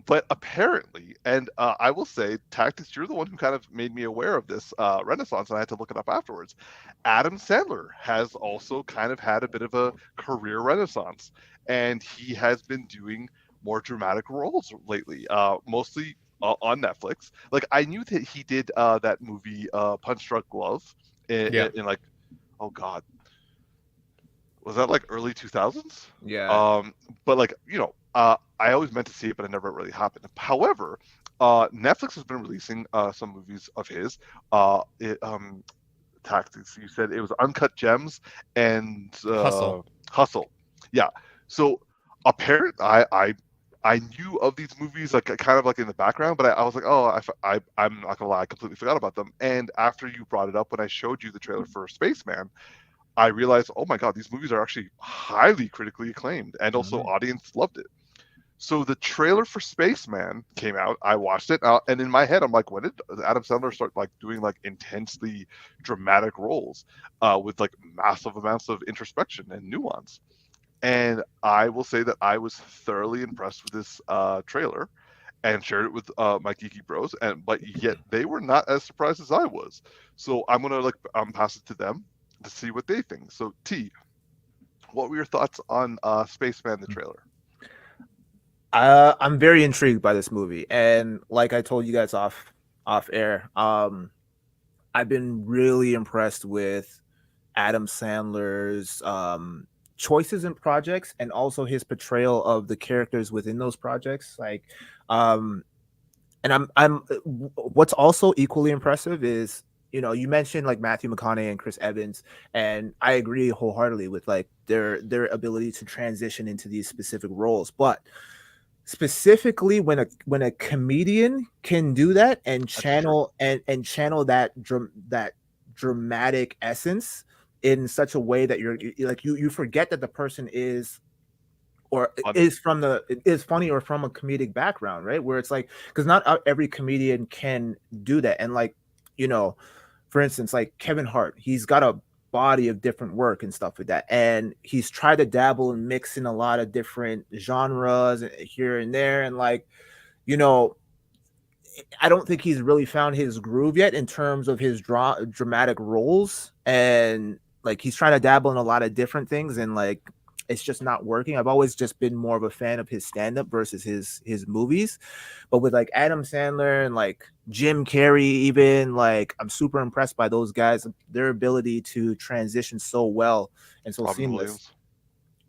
But apparently, and I will say, Tactix, you're the one who kind of made me aware of this renaissance, and I had to look it up afterwards. Adam Sandler has also kind of had a bit of a career renaissance, and he has been doing more dramatic roles lately, mostly on Netflix. Like, I knew that he did that movie Punch Drunk Love in like, oh god, was that like early 2000s? Yeah. But like, I always meant to see it, but it never really happened. However, Netflix has been releasing some movies of his. Tactics. You said it was Uncut Gems and Hustle. Yeah. So apparently, I knew of these movies like kind of like in the background, but I was like, oh, I'm not gonna lie, I completely forgot about them. And after you brought it up, when I showed you the trailer for Spaceman, I realized, oh my god, these movies are actually highly critically acclaimed, and also audience loved it. So the trailer for Spaceman came out. I watched it, and in my head, I'm like, when did Adam Sandler start like doing like intensely dramatic roles with like massive amounts of introspection and nuance? And I will say that I was thoroughly impressed with this trailer, and shared it with my Geeky Bros. But yet they were not as surprised as I was. So I'm gonna pass it to them to see what they think. So T, what were your thoughts on Spaceman the trailer? I'm very intrigued by this movie, and like I told you guys off air, I've been really impressed with Adam Sandler's choices in projects, and also his portrayal of the characters within those projects. Like, and I'm what's also equally impressive is, you mentioned like Matthew McConaughey and Chris Evans, and I agree wholeheartedly with like their ability to transition into these specific roles. But specifically when a comedian can do that and channel and channel that dramatic essence in such a way that you forget that the person is funny or from a comedic background, right? Where it's like, because not every comedian can do that. And like, for instance, like Kevin Hart, he's got a body of different work and stuff like that, and he's tried to dabble and mix in a lot of different genres here and there, and like, I don't think he's really found his groove yet in terms of his dramatic roles, and like he's trying to dabble in a lot of different things, and like it's just not working. I've always just been more of a fan of his stand-up versus his movies. But with like Adam Sandler and like Jim Carrey, even, like, I'm super impressed by those guys, their ability to transition so well and so seamless.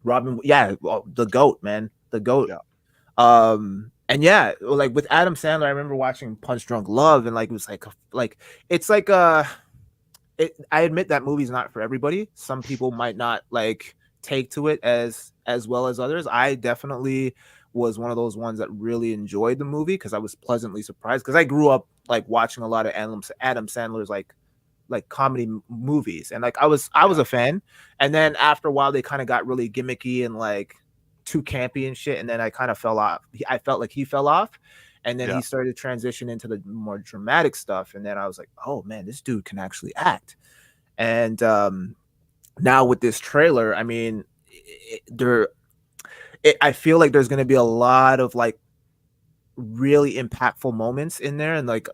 The GOAT, man. The GOAT. Yeah. And yeah, like with Adam Sandler, I remember watching Punch Drunk Love, and like it was like it's like I admit that movie's not for everybody. Some people might not like take to it as well as others. I definitely was one of those ones that really enjoyed the movie because I was pleasantly surprised, because I grew up like watching a lot of Adam Sandler's like comedy movies, and like I was a fan. And then after a while they kind of got really gimmicky and like too campy and shit, and then I kind of fell off. I felt like he fell off, and then he started to transition into the more dramatic stuff, and then I was like, oh man, this dude can actually act. And now with this trailer, I mean, I feel like there's going to be a lot of like really impactful moments in there, and like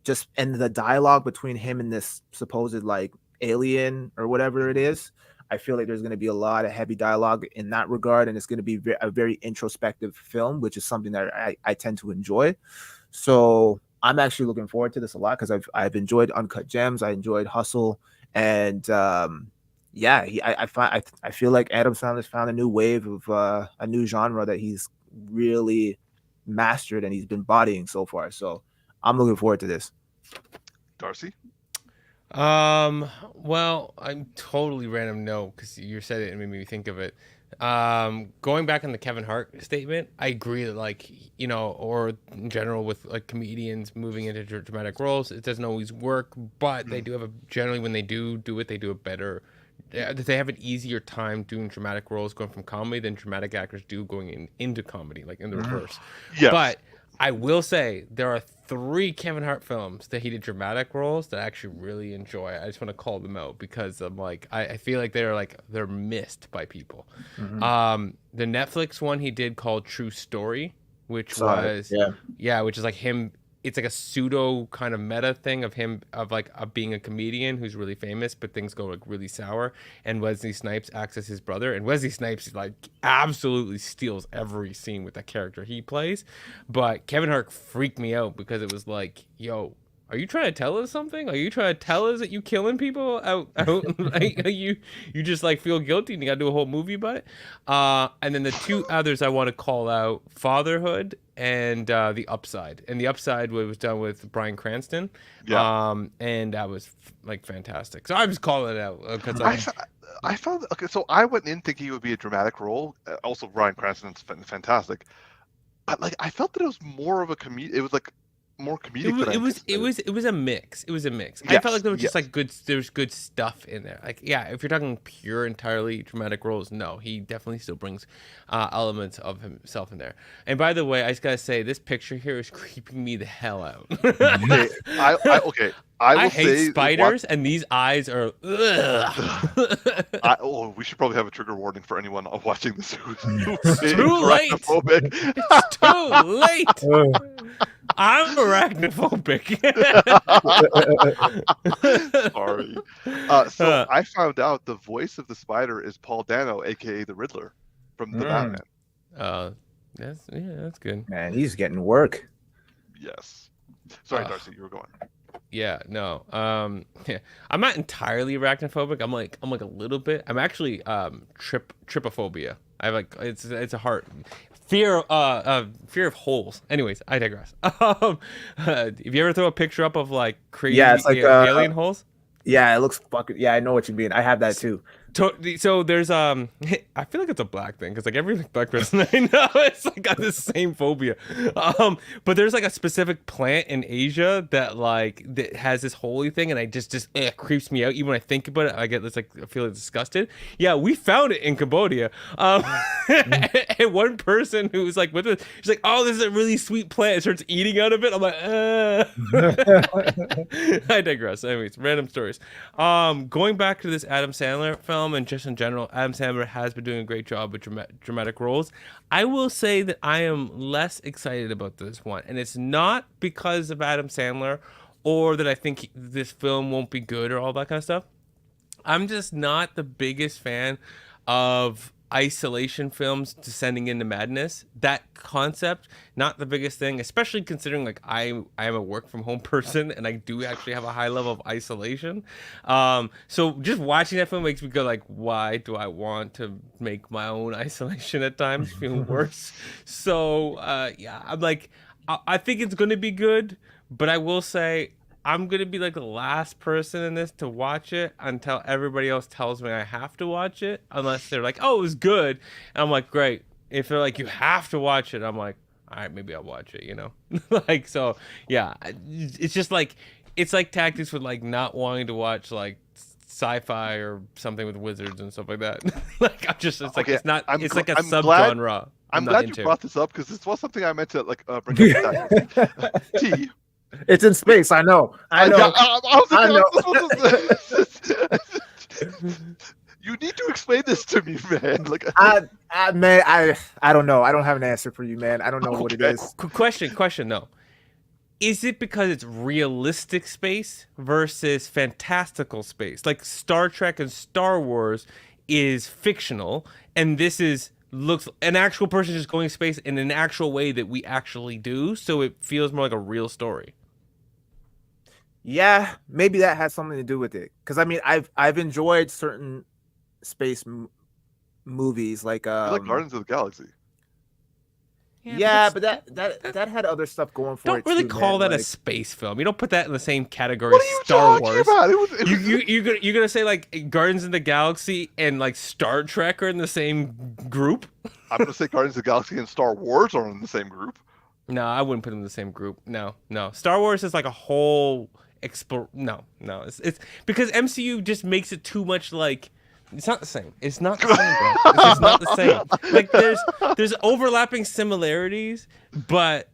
just and the dialogue between him and this supposed like alien or whatever it is. I feel like there's going to be a lot of heavy dialogue in that regard, and it's going to be a very introspective film, which is something that I tend to enjoy. So I'm actually looking forward to this a lot because I've enjoyed Uncut Gems, I enjoyed Hustle, and yeah, I feel like Adam Sandler's found a new wave of a new genre that he's really mastered and he's been bodying so far. So I'm looking forward to this. Darcy? Well, I'm totally random no, because you said it and made me think of it. Going back on the Kevin Hart statement, I agree that, like, you know, or in general with like comedians moving into dramatic roles, it doesn't always work, but they do have generally when they do it, they do it better. They have an easier time doing dramatic roles going from comedy than dramatic actors do going into comedy, like in the reverse. Yes. But I will say there are 3 Kevin Hart films that he did dramatic roles that I actually really enjoy. I just want to call them out because I'm like, I feel like they're missed by people. The Netflix one he did called True Story, which which is like him. It's like a pseudo kind of meta thing of him of being a comedian who's really famous, but things go like really sour. And Wesley Snipes acts as his brother, and Wesley Snipes like absolutely steals every scene with that character he plays. But Kevin Hart freaked me out because it was like, yo, are you trying to tell us something? Are you trying to tell us that you killing people out like, you just like feel guilty and you gotta do a whole movie about it? And then the 2 others I want to call out: Fatherhood and The Upside. And The Upside was done with Bryan Cranston. And that was like fantastic. So I'm just calling it out because I found okay. So I went in thinking it would be a dramatic role. Also, Bryan Cranston's fantastic. But like I felt that it was more of a comedy. It was like more comedic. It was a mix. It was a mix. Yes, I felt like there was just like there's good stuff in there. Like, yeah, if you're talking pure entirely dramatic roles, no, he definitely still brings elements of himself in there. And by the way, I just gotta say, this picture here is creeping me the hell out. I hate spiders, and these eyes are. We should probably have a trigger warning for anyone watching this. It's too late. It's too late. I'm arachnophobic. Sorry. So I found out the voice of the spider is Paul Dano, aka the Riddler from the Batman. That's good. Man, he's getting work. Yes. Sorry, Darcy, you were going. Yeah, no. I'm not entirely arachnophobic. I'm like a little bit. I'm actually trypophobia. I have like it's a heart fear of holes. Anyways, I digress. If you ever throw a picture up of like crazy it's like, alien holes? Yeah, it looks fucking. Yeah, I know what you mean. I have that too. So there's I feel like it's a black thing because like every black person I know it's like got this same phobia. But there's like a specific plant in Asia that has this holy thing, and I just it creeps me out. Even when I think about it, I feel disgusted. Yeah, we found it in Cambodia. And one person who was like with it, she's like, "Oh, this is a really sweet plant." It starts eating out of it. I'm like, I digress. Anyways, random stories. Going back to this Adam Sandler film and just in general, Adam Sandler has been doing a great job with dramatic roles. I will say that I am less excited about this one, and it's not because of Adam Sandler or that I think this film won't be good or all that kind of stuff. I'm just not the biggest fan of isolation films descending into madness. That concept, not the biggest thing, especially considering like I am a work from home person and I do actually have a high level of isolation. So just watching that film makes me go like, why do I want to make my own isolation at times feel worse? So yeah, I'm like, I think it's going to be good, but I will say I'm going to be like the last person in this to watch it until everybody else tells me I have to watch it, unless they're like, oh, it was good. And I'm like, great. If they're like, you have to watch it, I'm like, all right, maybe I'll watch it, you know? Like, so, yeah. It's just like, it's like Tactix with like not wanting to watch like sci-fi or something with wizards and stuff like that. Like, I'm just, it's like, okay, it's not, it's like a subgenre. I'm glad you brought this up because this was something I meant to like bring up. T. It's in space. I know. You need to explain this to me, man. Like, Man, I don't know. I don't have an answer for you, man. I don't know what it is. Question though. Is it because it's realistic space versus fantastical space? Like Star Trek and Star Wars is fictional, and this looks an actual person just going to space in an actual way that we actually do, so it feels more like a real story. Yeah, maybe that has something to do with it. Because I mean, I've enjoyed certain space movies like like Guardians of the Galaxy. Yeah, but that had other stuff going for it. Don't really too, call man. that like, a space film. You don't put that in the same category What as are you Star talking Wars. about? You're gonna say like Guardians of the Galaxy and like Star Trek are in the same group? I'm gonna say Guardians of the Galaxy and Star Wars are in the same group. No, I wouldn't put them in the same group. No. Star Wars is like a whole No. It's because MCU just makes it too much like. It's not the same. It's not the same, bro. It's just not the same. Like there's overlapping similarities, but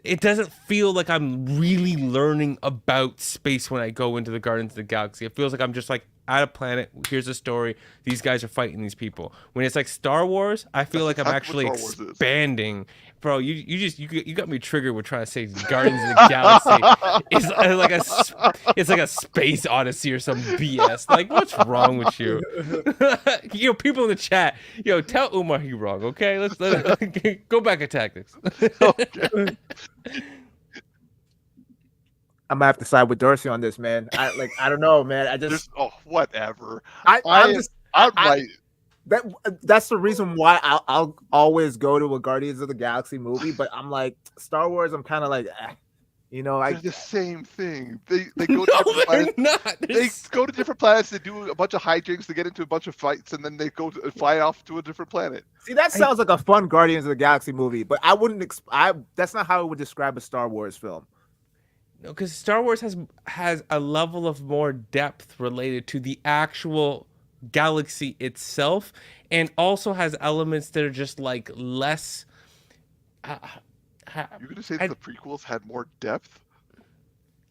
it doesn't feel like I'm really learning about space when I go into the Guardians of the Galaxy. It feels like I'm just like at a planet. Here's a story. These guys are fighting these people. When it's like Star Wars, I feel like I'm actually expanding. Bro, you got me triggered with trying to say Guardians of the Galaxy. It's like a space odyssey or some BS. Like, what's wrong with you? People in the chat, tell Umar he's wrong. Okay, let's go back to Tactix. Okay. I'm gonna have to side with Darcy on this, man. I don't know, man. Whatever. I'm right. That's the reason why I'll always go to a Guardians of the Galaxy movie, but I'm like Star Wars. I'm kind of like, they're the same thing. They go to different planets. Not. They go to different planets. They do a bunch of hijinks. They get into a bunch of fights, and then they fly off to a different planet. See, that sounds like a fun Guardians of the Galaxy movie, but I wouldn't. That's not how I would describe a Star Wars film. No, because Star Wars has a level of more depth related to the actual galaxy itself, and also has elements that are just like less. You're gonna say that the prequels had more depth?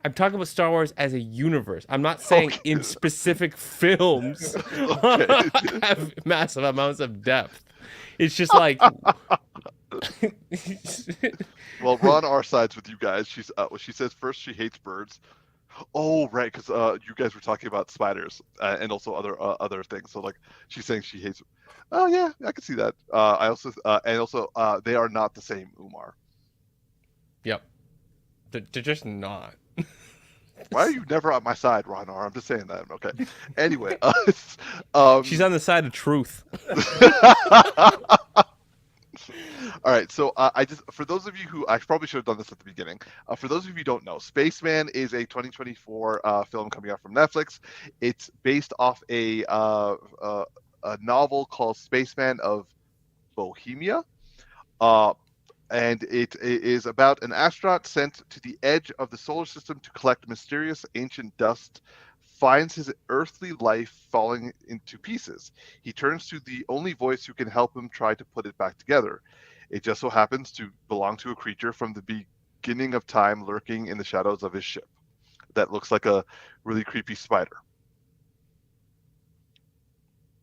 I'm talking about Star Wars as a universe. I'm not saying in specific films have massive amounts of depth. It's just like. Well, Ron R sides with you guys. She says first she hates birds. Oh, right, because you guys were talking about spiders and also other things. So like she's saying she hates. Oh yeah, I can see that. They are not the same, Umar. Yep, they're just not. Why are you never on my side, Ron R? I'm just saying that. Okay. Anyway, she's on the side of truth. All right, so for those of you who, I probably should have done this at the beginning. For those of you who don't know, Spaceman is a 2024 film coming out from Netflix. It's based off a novel called Spaceman of Bohemia. And it is about an astronaut sent to the edge of the solar system to collect mysterious ancient dust, finds his earthly life falling into pieces. He turns to the only voice who can help him try to put it back together. It just so happens to belong to a creature from the beginning of time lurking in the shadows of his ship that looks like a really creepy spider.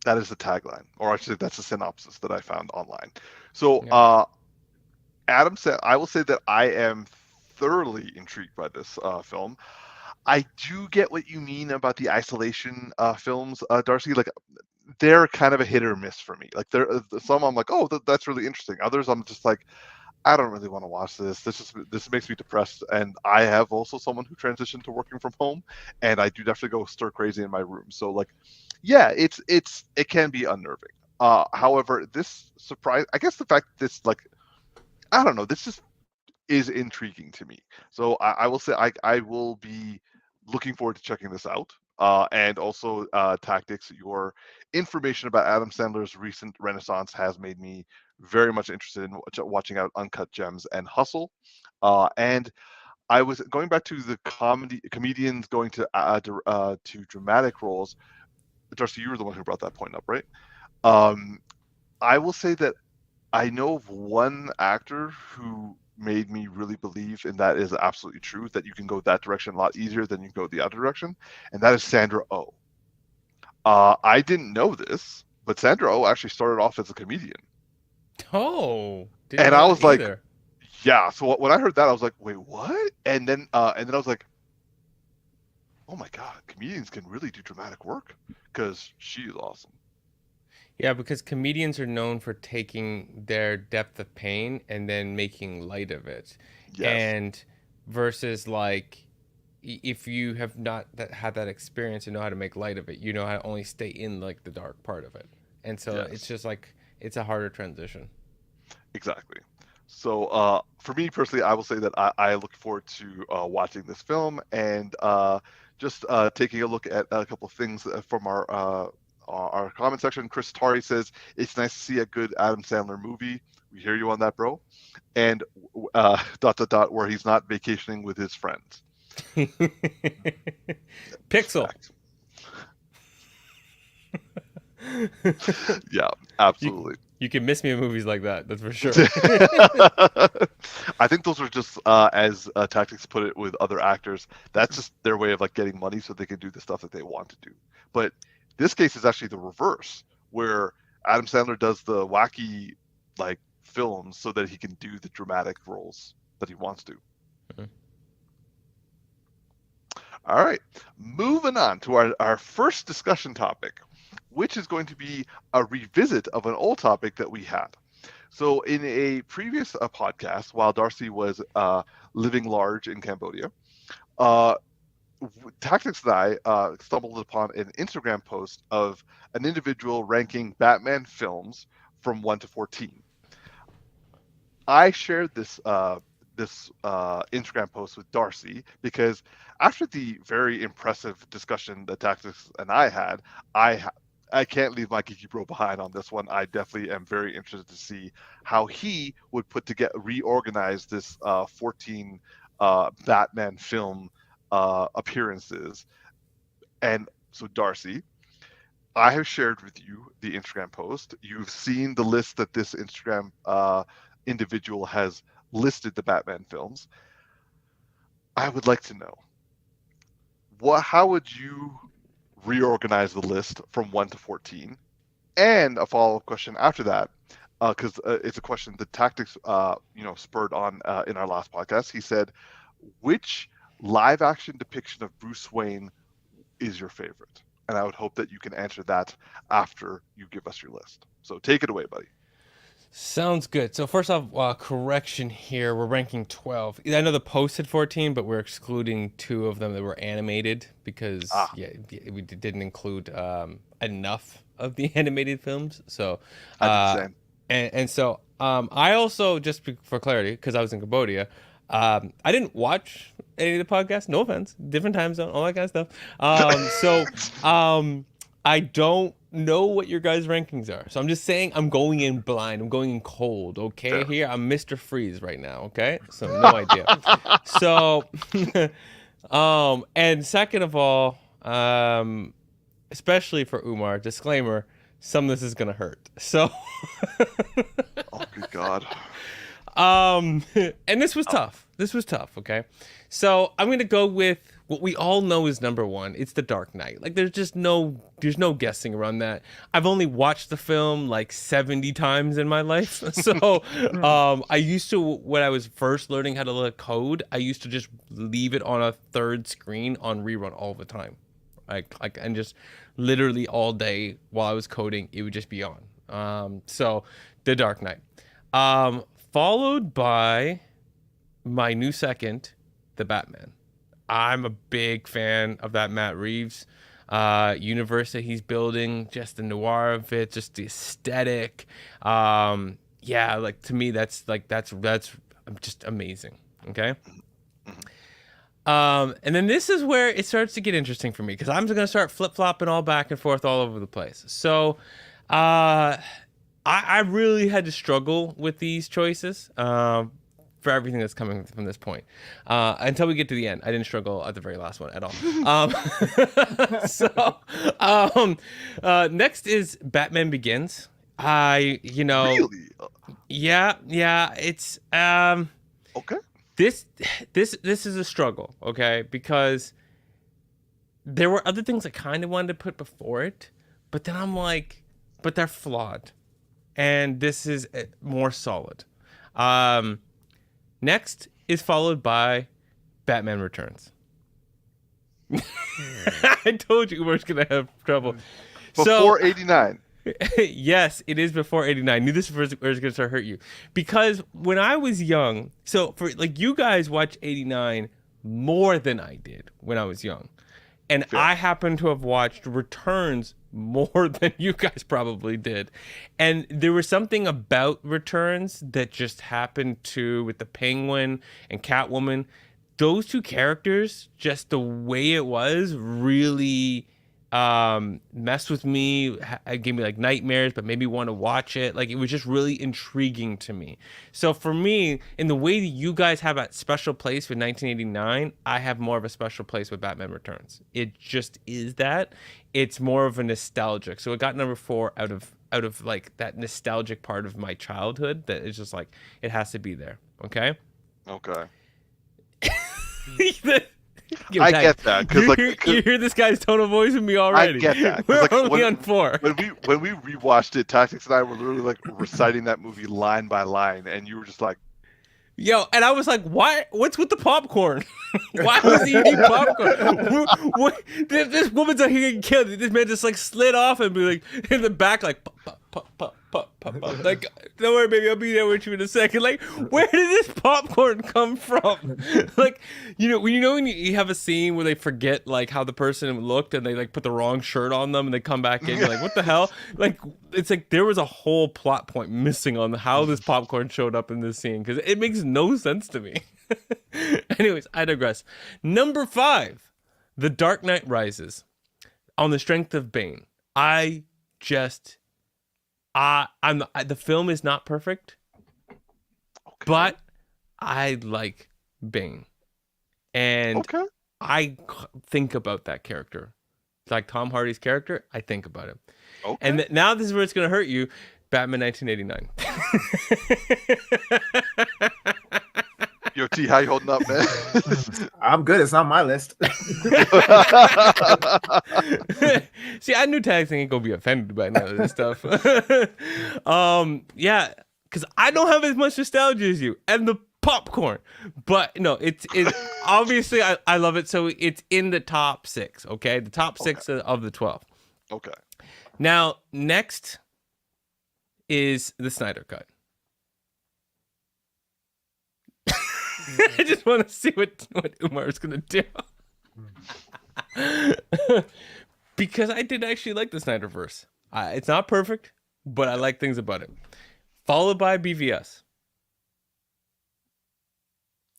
That is the tagline, or actually that's a synopsis that I found online. So Adam said, I will say that I am thoroughly intrigued by this film. I do get what you mean about the isolation films, Darcy. Like, they're kind of a hit or miss for me. Like, some I'm like, oh, that's really interesting. Others I'm just like, I don't really want to watch this. This makes me depressed. And I have also someone who transitioned to working from home, and I do definitely go stir crazy in my room. So like, yeah, it can be unnerving. However, this surprise, I guess the fact that this, like, I don't know, this just is intriguing to me. So I will say I will be looking forward to checking this out. And also, Tactix, your information about Adam Sandler's recent renaissance has made me very much interested in watching out Uncut Gems and Hustle. And I was going back to the comedians going to dramatic roles. Darcy, you were the one who brought that point up, right? I will say that I know of one actor who made me really believe, and that is absolutely true, that you can go that direction a lot easier than you go the other direction, and that is Sandra Oh. I didn't know this, but Sandra Oh actually started off as a comedian. Oh, didn't And know I that was like, either. yeah. So when I heard that, I was like, wait, what? And then I was like, oh my God, comedians can really do dramatic work, because she is awesome. Yeah, because comedians are known for taking their depth of pain and then making light of it. Yes. And versus like if you have not had that experience and know how to make light of it, you know how to only stay in like the dark part of it. And so Yes. it's just like it's a harder transition. Exactly. So for me personally, I will say that I look forward to watching this film and just taking a look at a couple of things from our comment section. Chris Tari says, it's nice to see a good Adam Sandler movie. We hear you on that, bro. And ... where he's not vacationing with his friends. Pixel. Yeah, absolutely. You can miss me in movies like that. That's for sure. I think those are just, as Tactix put it with other actors, that's just their way of like getting money so they can do the stuff that they want to do. But this case is actually the reverse, where Adam Sandler does the wacky like films so that he can do the dramatic roles that he wants to. Mm-hmm. All right, moving on to our first discussion topic, which is going to be a revisit of an old topic that we had. So in a previous podcast, while Darcy was living large in Cambodia, Tactix and I stumbled upon an Instagram post of an individual ranking Batman films from 1 to 14. I shared this Instagram post with Darcy because after the very impressive discussion that Tactix and I had, I can't leave my Geeky Bro behind on this one. I definitely am very interested to see how he would reorganize this 14 Batman film appearances. And so, Darcy, I have shared with you the Instagram post. You've seen the list that this Instagram individual has listed the Batman films. I would like to know, how would you reorganize the list from 1 to 14? And a follow-up question after that, because it's a question that Tactix spurred on in our last podcast. He said, which live-action depiction of Bruce Wayne is your favorite? And I would hope that you can answer that after you give us your list. So take it away, buddy. Sounds good. So first off, correction here. We're ranking 12. I know the post had 14, but we're excluding 2 of them that were animated because we didn't include enough of the animated films. So and so I also, just for clarity, because I was in Cambodia, I didn't watch any of the podcasts. No offense, different time zone, all that kind of stuff. I don't know what your guys' rankings are. So I'm just saying I'm going in blind. I'm going in cold, okay? Fair. Here, I'm Mr. Freeze right now, okay? So no idea. So, and second of all, especially for Umar, disclaimer, some of this is going to hurt. So. Oh, good God. And this was tough. This was tough, okay? So I'm going to go with what we all know is number 1. It's The Dark Knight. Like, there's no guessing around that. I've only watched the film like 70 times in my life. So I used to, when I was first learning how to code, I used to just leave it on a third screen on rerun all the time. And just literally all day while I was coding, it would just be on. So The Dark Knight. Followed by my new second, The Batman. I'm a big fan of that Matt Reeves universe that he's building, just the noir of it, just the aesthetic. Yeah, like to me, that's just amazing. Okay. And then this is where it starts to get interesting for me because I'm going to start flip-flopping all back and forth all over the place. So, I really had to struggle with these choices. For everything that's coming from this point until we get to the end. I didn't struggle at the very last one at all. Next is Batman Begins. Really? Yeah, it's Okay. This is a struggle, okay? Because there were other things I kind of wanted to put before it, But then I'm like, but they're flawed. And this is more solid. Next is followed by Batman Returns. I told you we were going to have trouble. Before 89. Yes, it is before 89. I knew this was going to start hurt you. Because when I was young, so for like you guys watched 89 more than I did when I was young. And Fair. I happen to have watched Returns more than you guys probably did. And there was something about Returns that just happened with the Penguin and Catwoman. Those two characters, just the way it was, really messed with me. It gave me like nightmares, but made me want to watch it. Like, it was just really intriguing to me. So for me, in the way that you guys have a special place with 1989, I have more of a special place with Batman Returns. It just is that. It's more of a nostalgic. So it got number 4 out of like that nostalgic part of my childhood that is just like, it has to be there. Okay? Okay. Yo, I Ty, get that because you hear this guy's tone of voice with me already. I get that. We're Like, only on 4. When we rewatched it, Tactix and I were literally like reciting that movie line by line, and you were just like, Yo, and I was like, "Why? What's with the popcorn? Why was he eating popcorn? This woman's out here getting killed. This man just like slid off and be like in the back, like pop, pop, pop, pop, pop, pop, pop. Like, don't worry, baby, I'll be there with you in a second. Like, where did this popcorn come from? Like, when you have a scene where they forget like how the person looked and they like put the wrong shirt on them and they come back in, you're like, what the hell? Like, it's like there was a whole plot point missing on how this popcorn showed up in this scene because it makes no sense to me. Anyways, I digress. Number 5, The Dark Knight Rises. On the strength of Bane. The film is not perfect, but I like Bane. And I think about that character. Like Tom Hardy's character, I think about him. Okay. And now this is where it's going to hurt you. Batman 1989. Yo, T, how you holding up, man? I'm good. It's on my list. See, I knew Tags ain't gonna be offended by none of this stuff. Yeah, because I don't have as much nostalgia as you, and the popcorn. But no, it's obviously I love it. So it's in the top 6. Okay, the top 6 of the 12. Okay. Now next is the Snyder Cut. I just want to see what Umar is going to do. Because I did actually like the Snyderverse. It's not perfect, but I like things about it. Followed by BVS.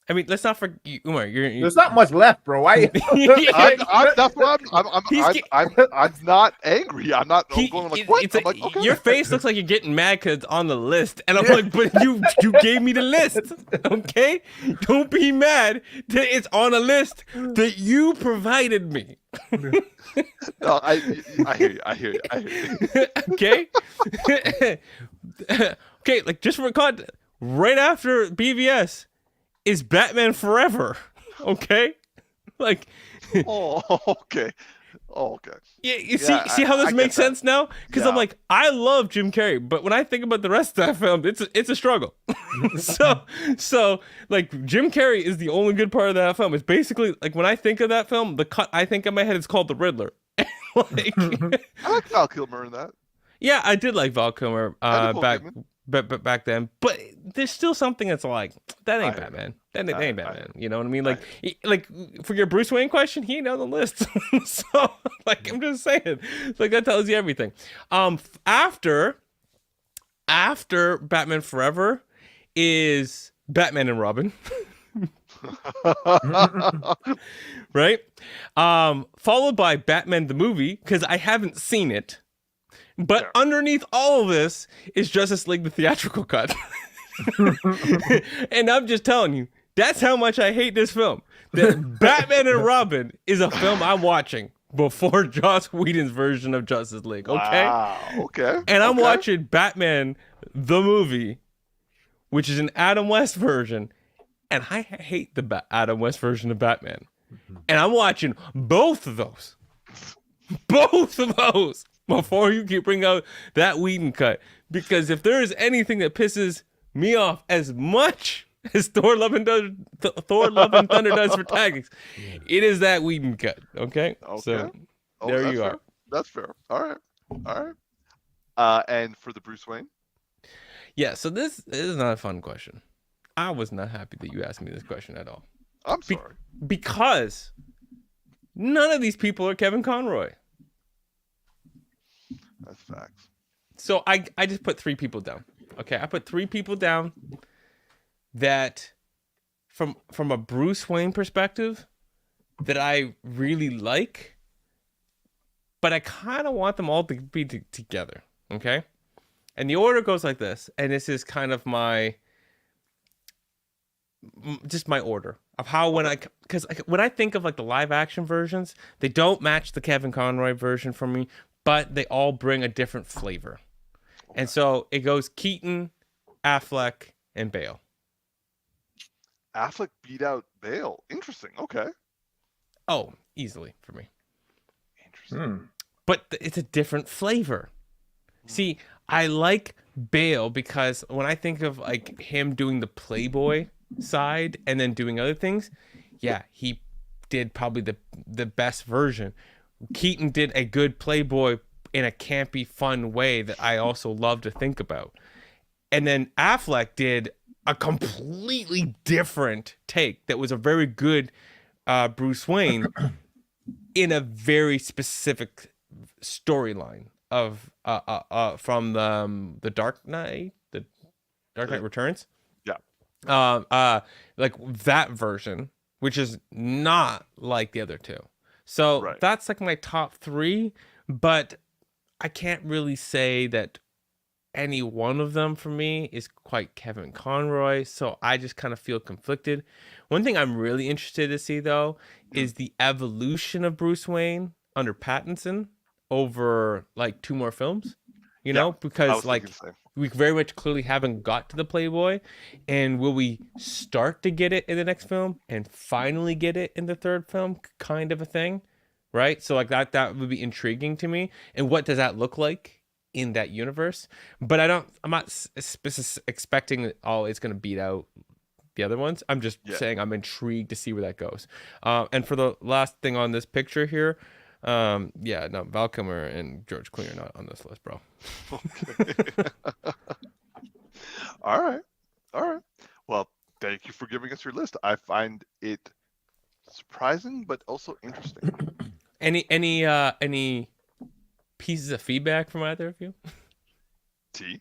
I mean, let's not forget, Umar. There's not much left, bro. Why? That's what I'm not angry. I'm not going like what? I'm like, okay. Your face looks like you're getting mad because it's on the list, and I'm like, but you gave me the list, okay? Don't be mad that it's on a list that you provided me. No, I hear you. Okay. Okay, like just for context, right after BVS is Batman Forever, okay? Like, oh, okay. Yeah, you see how this makes sense now? Because I'm like, I love Jim Carrey, but when I think about the rest of that film, it's a struggle. so like Jim Carrey is the only good part of that film. It's basically like when I think of that film, the cut I think in my head is called The Riddler. Like, I like Val Kilmer in that. Yeah, I did like Val Kilmer back then, but there's still something that's like that ain't Batman. That ain't Batman. You know what I mean? Like for your Bruce Wayne question, he ain't on the list. So like I'm just saying, like that tells you everything. After Batman Forever is Batman and Robin. Right? Followed by Batman the movie, because I haven't seen it. But underneath all of this is Justice League the theatrical cut. And I'm just telling you, that's how much I hate this film. That Batman and Robin is a film I'm watching before Joss Whedon's version of Justice League, okay? Wow, okay. And I'm watching Batman the movie, which is an Adam West version, and I hate the Adam West version of Batman. And I'm watching both of those. Both of those. before you can bring out that Whedon cut. Because if there is anything that pisses me off as much as Thor Love and Thunder does for Tactix, it is that Whedon cut. Okay? So there you are. That's fair. All right. And for the Bruce Wayne? Yeah, so this is not a fun question. I was not happy that you asked me this question at all. I'm sorry. Because none of these people are Kevin Conroy. That's facts. So I just put 3 people down. Okay, I put 3 people down that from a Bruce Wayne perspective that I really like, but I kind of want them all to be together. Okay, and the order goes like this, and this is kind of my order of how when I think of like the live action versions, they don't match the Kevin Conroy version for me, but they all bring a different flavor. And so it goes Keaton, Affleck, and Bale. Affleck beat out Bale. Interesting. Okay. Oh, easily for me. Interesting. But it's a different flavor. See, I like Bale because when I think of like him doing the Playboy side and then doing other things, yeah, he did probably the best version. Keaton did a good Playboy in a campy, fun way that I also love to think about. And then Affleck did a completely different take that was a very good Bruce Wayne in a very specific storyline of from the Dark Knight, the Dark Knight Returns. Yeah. Like that version, which is not like the other 2. So that's like my top 3, but I can't really say that any one of them for me is quite Kevin Conroy, so I just kind of feel conflicted. One thing I'm really interested to see, though, is the evolution of Bruce Wayne under Pattinson over, like, 2 more films, you know? Because, like, we very much clearly haven't got to the Playboy, and will we start to get it in the next film and finally get it in the 3rd film, kind of a thing, right? So, like, that would be intriguing to me. And what does that look like in that universe? But I'm not expecting that it's going to beat out the other ones. I'm just saying I'm intrigued to see where that goes. And for the last thing on this picture here, Val Kilmer and George Clooney are not on this list, bro. Okay. All right. Well, thank you for giving us your list. I find it surprising, but also interesting. Any pieces of feedback from either of you? T.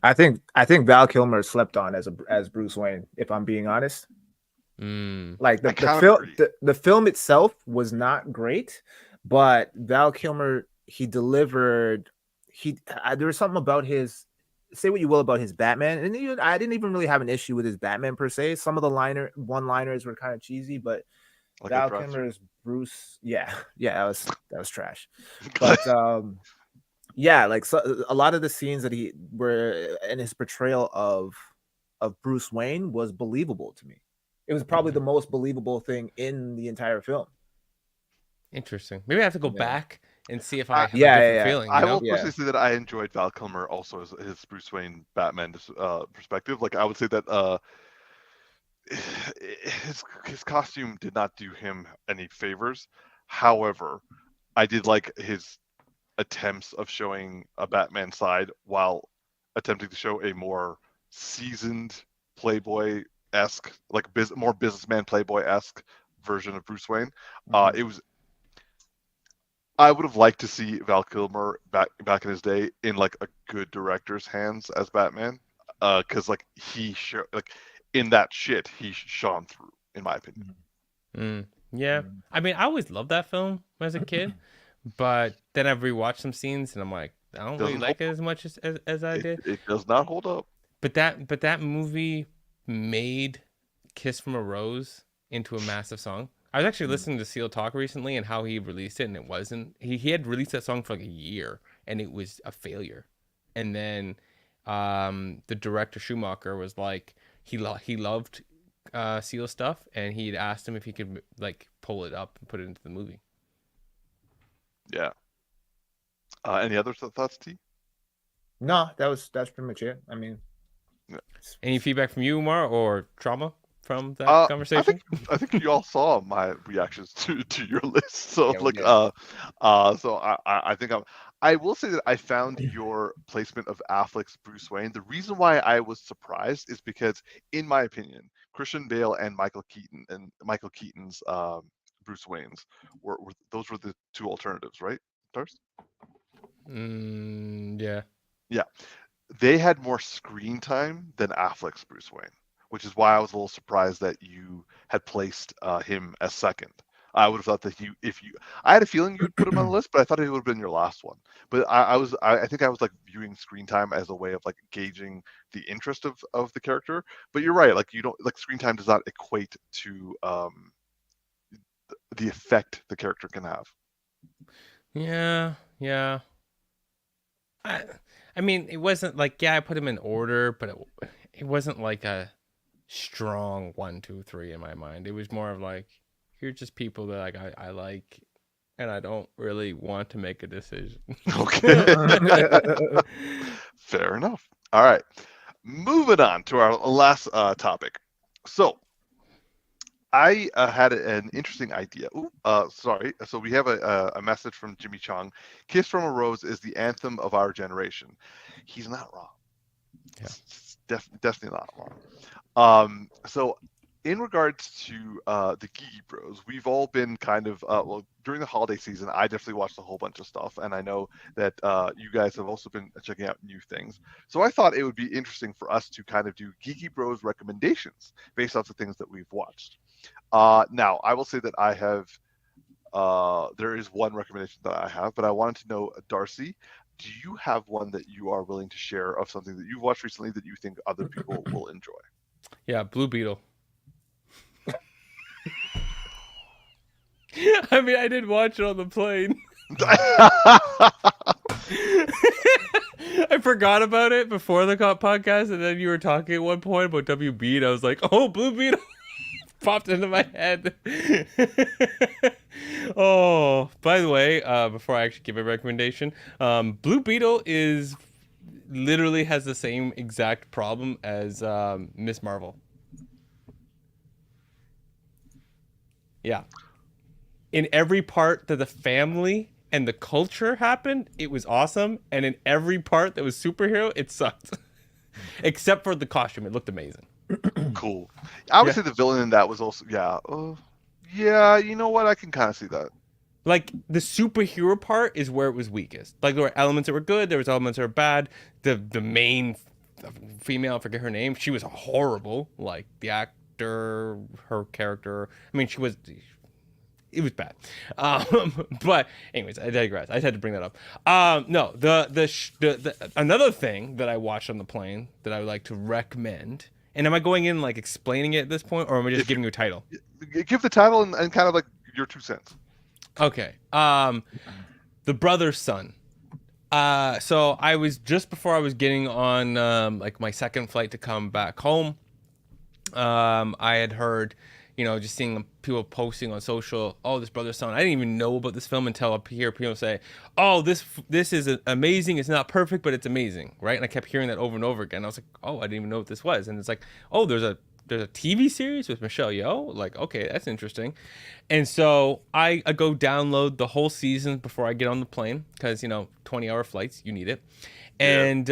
I think Val Kilmer slept on as Bruce Wayne, if I'm being honest. Like the film itself was not great, but Val Kilmer, he delivered. There was something about his. Say what you will about his Batman, and I didn't even really have an issue with his Batman per se. Some of the one-liners were kind of cheesy, but like Val Kilmer's Bruce, that was trash. But like so, a lot of the scenes that he were in his portrayal of Bruce Wayne was believable to me. It was probably the most believable thing in the entire film. Interesting. Maybe I have to go back and see if I have a different feeling. I will personally say that I enjoyed Val Kilmer also as his Bruce Wayne Batman perspective. Like I would say that his costume did not do him any favors. However, I did like his attempts of showing a Batman side while attempting to show a more seasoned Playboy-esque, like more businessman Playboy-esque version of Bruce Wayne. It was. I would have liked to see Val Kilmer back in his day in like a good director's hands as Batman, because like in that shit he shone through, in my opinion. Yeah, I mean, I always loved that film as a kid, but then I've rewatched some scenes and I'm like, I don't really like it as much as I did. It does not hold up. But that movie made "Kiss from a Rose" into a massive song. I was actually listening to Seal talk recently and how he released it, and it wasn't. He had released that song for like a year, and it was a failure. And then the director Schumacher was like, he loved Seal stuff, and he'd asked him if he could like pull it up and put it into the movie. Yeah. Any other thoughts, T? No, that's pretty much it. I mean, Any feedback from you, Umar, or trauma from that I conversation? think you all saw my reactions to your list. So Yeah, we like did. so I think I will say that I found your placement of Affleck's Bruce Wayne. The reason why I was surprised is because, in my opinion, Christian Bale and Michael Keaton's Bruce Wayne's were those were the two alternatives, right, Darcy? Yeah. Yeah. They had more screen time than Affleck's Bruce Wayne, which is why I was a little surprised that you had placed him as second. I would have thought that I had a feeling you'd put him on the list, but I thought he would have been your last one. But I think I was like viewing screen time as a way of like gauging the interest of the character. But you're right, like you don't like screen time does not equate to the effect the character can have. Yeah. I mean, it wasn't like, I put him in order, but it wasn't like a strong 1, 2, 3 in my mind. It was more of like, you're just people that like I like, and I don't really want to make a decision. Okay. Fair enough. All right. Moving on to our last topic. So I had an interesting idea. Sorry. So we have a message from Jimmy Chong. "Kiss from a Rose is the anthem of our generation." He's not wrong. Yeah. Definitely not wrong. So in regards to the Geeky Bros, we've all been kind of during the holiday season. I definitely watched a whole bunch of stuff, and I know that you guys have also been checking out new things. So I thought it would be interesting for us to kind of do Geeky Bros recommendations based off the things that we've watched. Now, I will say that I have. There is one recommendation that I have, but I wanted to know, Darcy, do you have one that you are willing to share of something that you've watched recently that you think other people will enjoy? Yeah, Blue Beetle. I mean, I did watch it on the plane. I forgot about it before the podcast, and then you were talking at one point about WB, and I was like, "Oh, Blue Beetle!" Popped into my head. Oh, by the way, before I actually give a recommendation, Blue Beetle literally has the same exact problem as Miss Marvel. Yeah. In every part that the family and the culture happened, it was awesome. And in every part that was superhero, it sucked. Except for the costume. It looked amazing. Cool. I would say the villain in that was also, yeah, you know what? I can kind of see that. Like, the superhero part is where it was weakest. Like, there were elements that were good. There was elements that were bad. The main female, I forget her name, she was horrible. Like, the actor, her character. I mean, it was bad. But anyways, I digress. I had to bring that up. No, the another thing that I watched on the plane that I would like to recommend. And am I going in like explaining it at this point, or am I just giving you a title? Give the title and kind of like your 2 cents. Okay. The Brother's Son. So I was just before I was getting on like my second flight to come back home. I had heard, just seeing people posting on social, "Oh, this Brother's Son." I didn't even know about this film until I hear people say, "Oh, this is amazing. It's not perfect, but it's amazing," right? And I kept hearing that over and over again. I was like, "Oh, I didn't even know what this was." And it's like, "Oh, there's a TV series with Michelle Yeoh." Like, okay, that's interesting. And so I go download the whole season before I get on the plane because 20-hour flights, you need it. And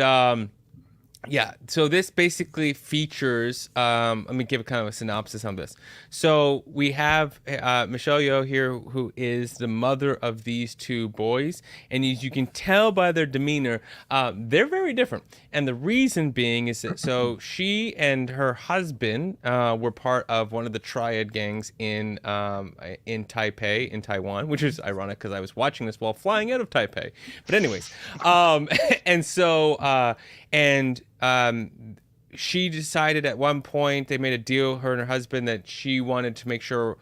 yeah, so this basically features, let me give a kind of a synopsis on this. So we have Michelle Yeoh here, who is the mother of these 2 boys. And as you can tell by their demeanor, they're very different. And the reason being is that so she and her husband were part of one of the triad gangs in Taipei, in Taiwan, which is ironic because I was watching this while flying out of Taipei. But anyways, and so, she decided at one point, they made a deal, her and her husband, that she wanted to make sure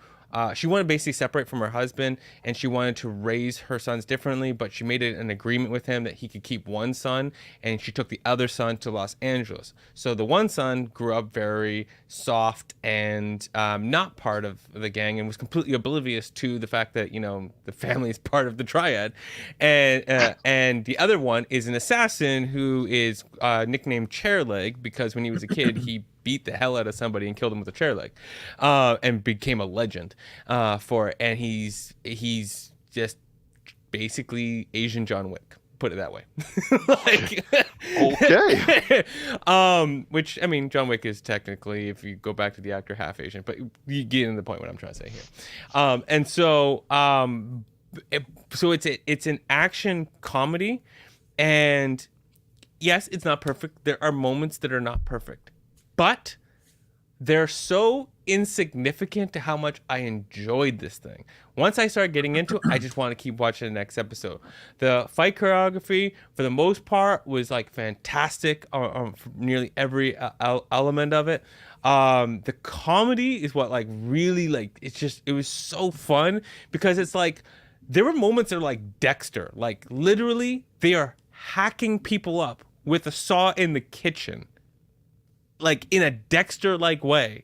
she wanted to basically separate from her husband, and she wanted to raise her sons differently, but she made an agreement with him that he could keep one son, and she took the other son to Los Angeles. So the one son grew up very soft and not part of the gang, and was completely oblivious to the fact that, you know, the family is part of the triad. And the other one is an assassin who is nicknamed Chairleg, because when he was a kid, he beat the hell out of somebody and killed him with a chair leg, and became a legend for it. And he's just basically Asian John Wick, put it that way. Like, okay. Which, I mean, John Wick is technically, if you go back to the actor, half Asian, but you get into the point what I'm trying to say here. And so it's an action comedy, and yes, it's not perfect. There are moments that are not perfect, but they're so insignificant to how much I enjoyed this thing. Once I started getting into it, I just want to keep watching the next episode. The fight choreography, for the most part, was like fantastic on nearly every element of it. The comedy is what like really like, it was so fun, because it's like there were moments that are like Dexter, like literally they are hacking people up with a saw in the kitchen, like in a Dexter-like way.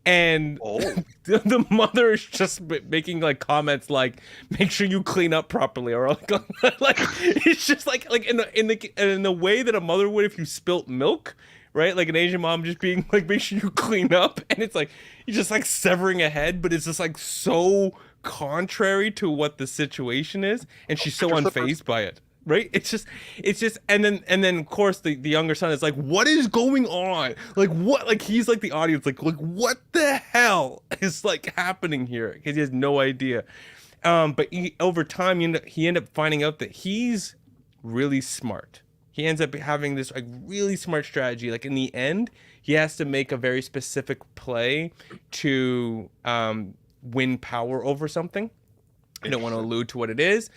And the mother is just making like comments like, make sure you clean up properly, or like it's just like in the way that a mother would if you spilt milk, right? Like an Asian mom just being like, make sure you clean up. And it's like you're just like severing a head, but it's just like so contrary to what the situation is, and she's so unfazed by it. Right? It's just, and then of course the younger son is like, what is going on? Like what? Like he's like the audience, like what the hell is like happening here? Because he has no idea. But over time, he ended up finding out that he's really smart. He ends up having this like really smart strategy. Like in the end, he has to make a very specific play to win power over something. I don't want to allude to what it is.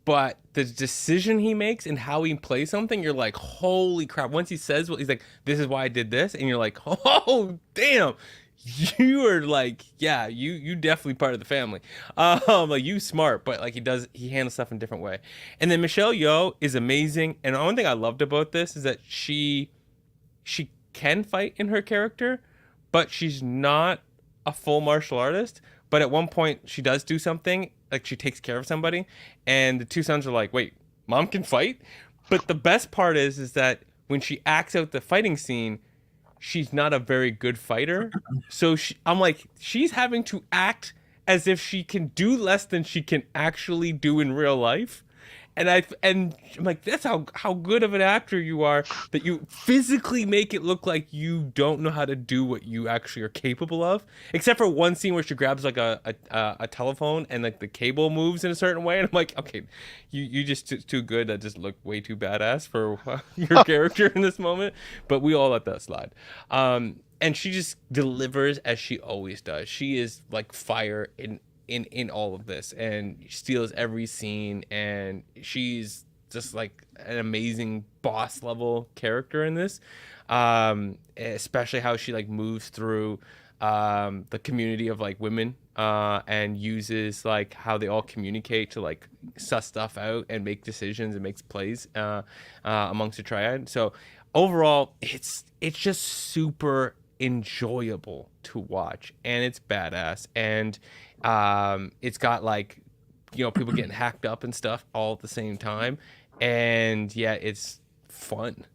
But the decision he makes and how he plays something, you're like, holy crap. Once he says, he's like, this is why I did this. And you're like, oh, damn. You are like, yeah, you definitely part of the family. Like you smart, but like he handles stuff in a different way. And then Michelle Yeoh is amazing. And the one thing I loved about this is that she can fight in her character, but she's not a full martial artist. But at one point she does do something, like she takes care of somebody, and the two sons are like, wait, mom can fight? But the best part is that when she acts out the fighting scene, she's not a very good fighter. So I'm like, she's having to act as if she can do less than she can actually do in real life. And I'm like, that's how good of an actor you are, that you physically make it look like you don't know how to do what you actually are capable of. Except for one scene where she grabs like a telephone and like the cable moves in a certain way, and I'm like, okay, you just too good. That just look way too badass for your character in this moment. But we all let that slide. And she just delivers as she always does. She is like fire in all of this, and steals every scene, and she's just like an amazing boss level character in this, especially how she like moves through the community of like women, and uses like how they all communicate to like suss stuff out and make decisions and makes plays amongst the triad. So overall, it's just super enjoyable to watch, and it's badass, and it's got like, you know, people getting hacked up and stuff all at the same time, and yeah, it's fun.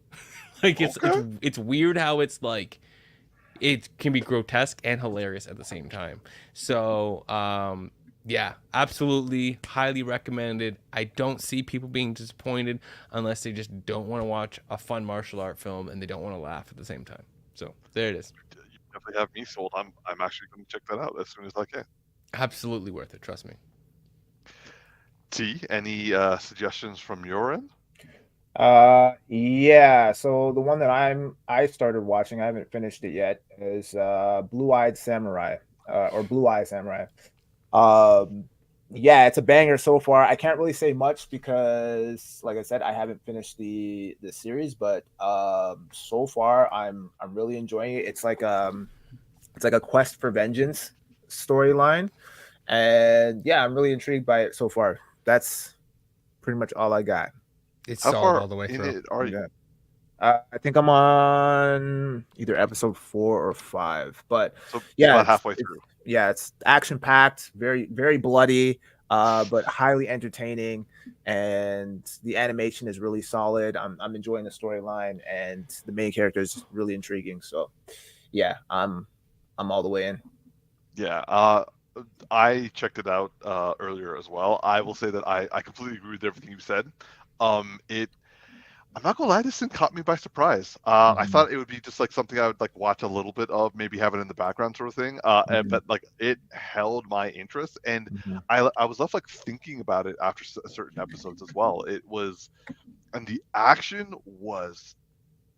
Like it's weird how it's like it can be grotesque and hilarious at the same time. So yeah, absolutely highly recommended. I don't see people being disappointed unless they just don't want to watch a fun martial art film and they don't want to laugh at the same time. So there it is. You definitely have me sold. I'm actually going to check that out as soon as I can. Absolutely worth it, trust me. T, any suggestions from your end? Yeah, so the one that I started watching, I haven't finished it yet, is Blue-Eyed Samurai, or Blue Eye Samurai. Yeah, it's a banger so far. I can't really say much because, like I said, I haven't finished the series, but so far I'm really enjoying it. It's like a quest for vengeance. storyline, and yeah, I'm really intrigued by it so far. That's pretty much all I got. It's How solid far all the way in through. it are you? Yeah. I think I'm on either episode 4 or 5, but So yeah, about halfway through. it's action packed, very very bloody, but highly entertaining, and the animation is really solid. I'm enjoying the storyline, and the main character is really intriguing. So yeah, I'm all the way in. Yeah, I checked it out earlier as well. I will say that I completely agree with everything you said. It I'm not gonna lie, this didn't caught me by surprise. I Mhm. thought it would be just like something I would like watch a little bit of, maybe have it in the background sort of thing. Mhm. But like it held my interest, and Mhm. I was left like thinking about it after certain episodes as well. It was, and the action was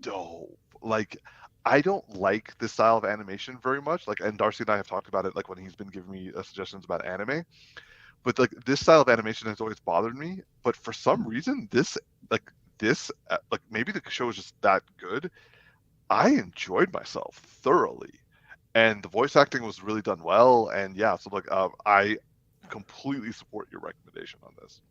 dope. Like I don't like this style of animation very much. Like, and Darcy and I have talked about it like when he's been giving me suggestions about anime. But like this style of animation has always bothered me. But for some reason, like like maybe the show is just that good. I enjoyed myself thoroughly, and the voice acting was really done well. And yeah, so like I completely support your recommendation on this.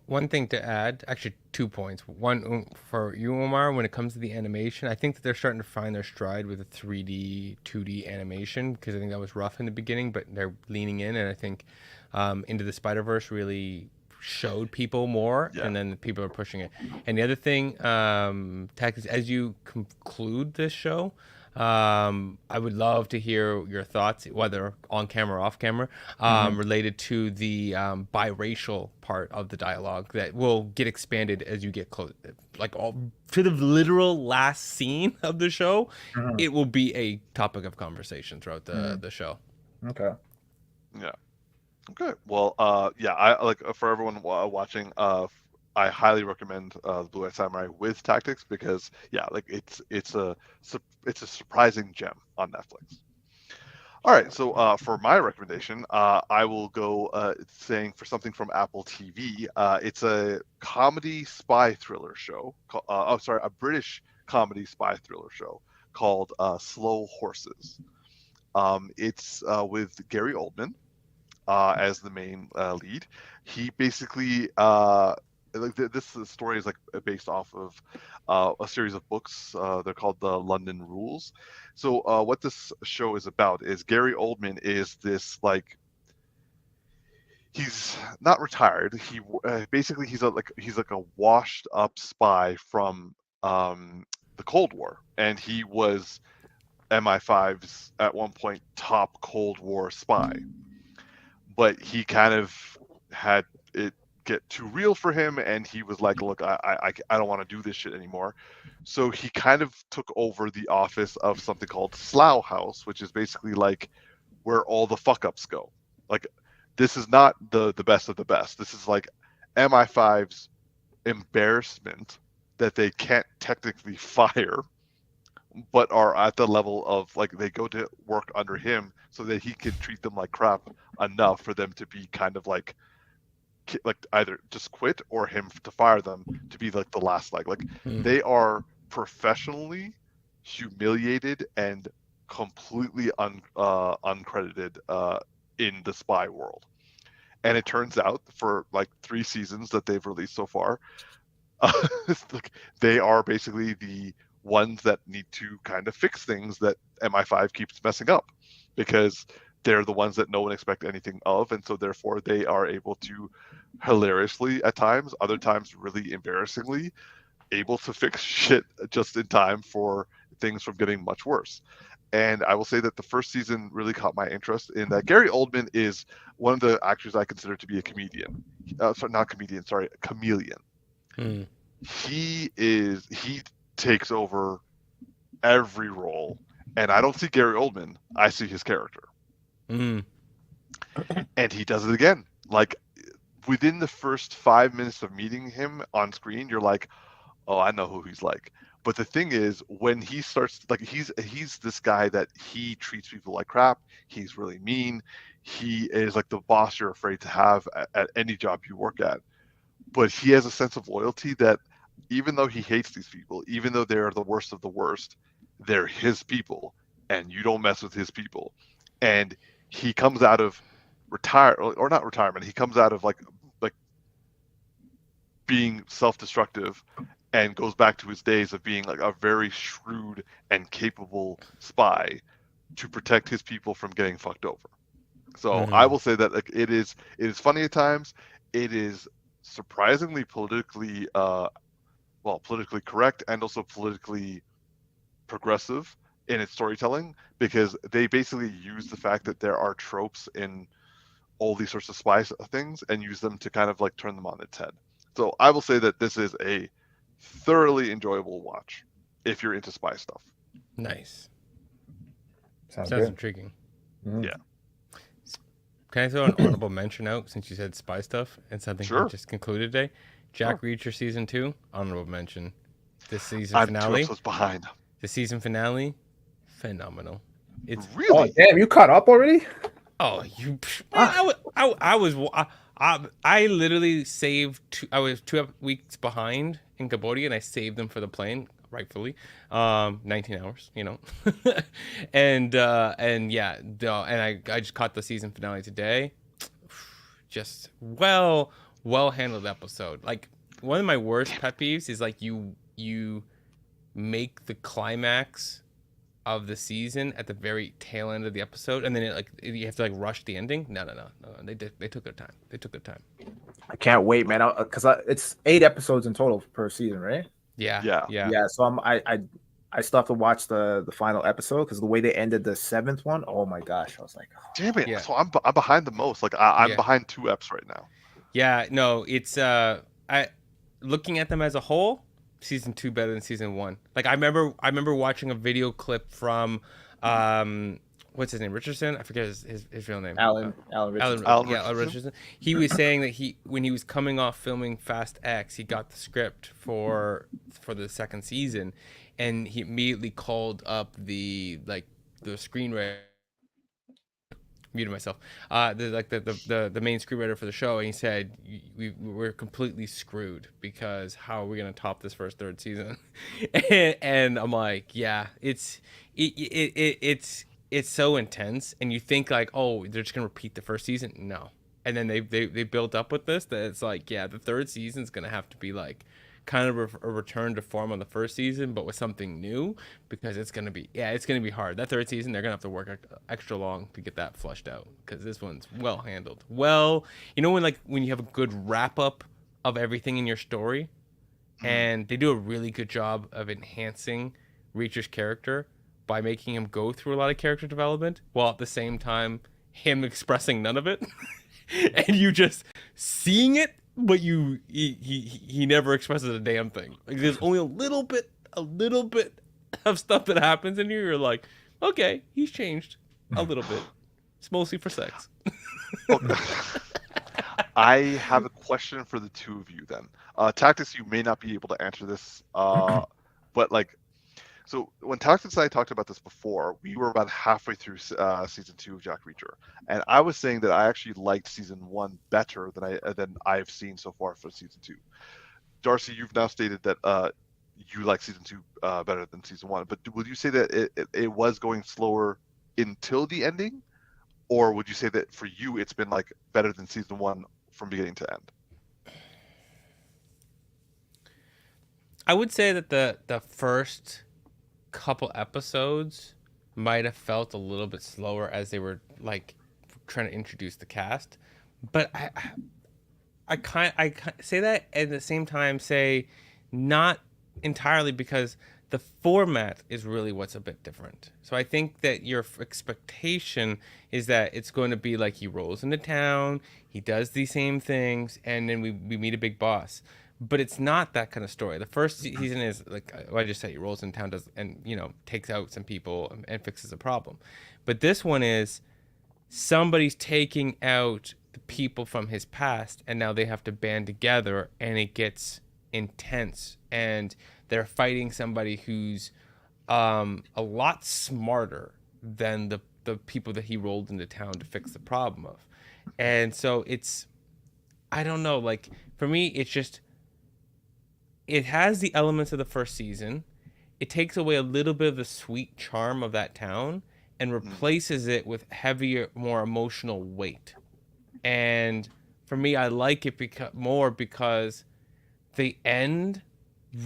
One thing to add, actually 2 points. One for you, Omar, when it comes to the animation, I think that they're starting to find their stride with the 3D, 2D animation because I think that was rough in the beginning, but they're leaning in, and I think Into the Spider-Verse really showed people more, Yeah. and then people are pushing it. And the other thing, Tactix, as you conclude this show, I would love to hear your thoughts, whether on camera or off camera, Mhm. related to the biracial part of the dialogue that will get expanded as you get close, like all to the literal last scene of the show. Mhm. It will be a topic of conversation throughout Mhm. the show. Okay. Yeah. Okay. Well, yeah, I like for everyone watching, I highly recommend the Blue Eye Samurai with Tactics because yeah, like it's a surprising gem on Netflix. All right, so for my recommendation, I will go saying for something from Apple TV. It's a comedy spy thriller show. Oh, sorry, a British comedy spy thriller show called Slow Horses. It's with Gary Oldman as the main lead. He basically like this story is like based off of a series of books. They're called the London Rules. So what this show is about is Gary Oldman is this like he's not retired. He basically he's like a washed up spy from the Cold War, and he was MI5's at one point top Cold War spy, but he kind of had it get too real for him, and he was like, look, I don't want to do this shit anymore. So he kind of took over the office of something called Slough House, which is basically like where all the fuck ups go. Like this is not the best of the best. This is like MI5's embarrassment that they can't technically fire, but are at the level of like they go to work under him so that he can treat them like crap enough for them to be kind of like either just quit or him to fire them to be like the last like they are professionally humiliated and completely uncredited in the spy world. And it turns out for like 3 seasons that they've released so far, like, they are basically the ones that need to kind of fix things that MI5 keeps messing up because they're the ones that no one expects anything of, and so therefore they are able to hilariously at times, other times really embarrassingly, able to fix shit just in time for things from getting much worse. And I will say that the first season really caught my interest in that Gary Oldman is one of the actors I consider to be a comedian. Sorry, not comedian, sorry, a chameleon. Mm. He takes over every role, and I don't see Gary Oldman, I see his character. Mm. And he does it again. Like within the first 5 minutes of meeting him on screen, you're like, oh, I know who he's like. But the thing is, when he starts, like he's this guy that he treats people like crap. He's really mean. He is like the boss you're afraid to have at any job you work at. But he has a sense of loyalty that even though he hates these people, even though they're the worst of the worst, they're his people, and you don't mess with his people. and he comes out of not retirement. He comes out of like being self-destructive and goes back to his days of being like a very shrewd and capable spy to protect his people from getting fucked over. So I will say that like it is funny at times. It is surprisingly politically politically correct and also politically progressive in its storytelling, because they basically use the fact that there are tropes in all these sorts of spy things and use them to kind of like turn them on its head. So I will say that this is a thoroughly enjoyable watch if you're into spy stuff. Nice. Sounds intriguing. Mm-hmm. Yeah. Can I throw an honorable mention out since you said spy stuff and something Sure. we just concluded today? Jack Reacher season 2, honorable mention. This season I'm finale. 2 episodes behind. The season finale, phenomenal. It's Really? Oh damn, you caught up already? Oh, you! I literally saved. I was 2 weeks behind in Cambodia, and I saved them for the plane, rightfully. 19 hours, you know. and yeah, and I just caught the season finale today. Just well handled episode. Like, one of my worst pet peeves is like you make the climax of the season at the very tail end of the episode, and then you have to like rush the ending. No. They took their time. I can't wait, man. Because it's 8 episodes in total per season, right? Yeah. So I still have to watch the final episode because the way they ended the 7th one. Oh my gosh, I was like, oh. Damn it! Yeah. So I'm behind the most. Like I'm behind 2 eps right now. Yeah, no, it's I looking at them as a whole, season 2 better than season 1. Like I remember watching a video clip from what's his name, Richardson? I forget his real name. Alan Richardson. Alan Alan Richardson. He was saying that when he was coming off filming Fast X, he got the script for the 2nd season, and he immediately called up the screenwriter. Muted myself. The main screenwriter for the show, and he said we're completely screwed because how are we gonna top this first 3rd season? and I'm like, yeah, it's so intense, and you think like, oh, they're just gonna repeat the 1st season. No, and then they built up with this that it's like, yeah, the 3rd season's gonna have to be like kind of a return to form on the 1st season, but with something new, because it's gonna be hard. That 3rd season, they're gonna have to work extra long to get that flushed out, because this one's well handled. Well, you know when you have a good wrap up of everything in your story, and they do a really good job of enhancing Reacher's character by making him go through a lot of character development while at the same time him expressing none of it, and you just seeing it. But he never expresses a damn thing. Like, there's only a little bit of stuff that happens in here. You're like, okay, he's changed a little bit. It's mostly for sex. I have a question for the 2 of you then. Tactix, you may not be able to answer this, but like, so when Tactix and I talked about this before, we were about halfway through season 2 of Jack Reacher, and I was saying that I actually liked season 1 better than I've seen so far for season 2. Darcy, you've now stated that you like season 2 better than season 1, but would you say that it was going slower until the ending, or would you say that for you it's been like better than season 1 from beginning to end? I would say that the first couple episodes might have felt a little bit slower as they were like trying to introduce the cast, but I say that at the same time say not entirely, because the format is really what's a bit different. So I think that your expectation is that it's going to be like he rolls into town, he does the same things, and then we meet a big boss. But it's not that kind of story. The first season is like I just said, he rolls in town, takes out some people and fixes a problem. But this one is somebody's taking out the people from his past, and now they have to band together, and it gets intense. And they're fighting somebody who's a lot smarter than the people that he rolled into town to fix the problem of. And so it's, I don't know, like for me, it's just, it has the elements of the first season. It takes away a little bit of the sweet charm of that town, and replaces it with heavier, more emotional weight. And for me, I like it more because the end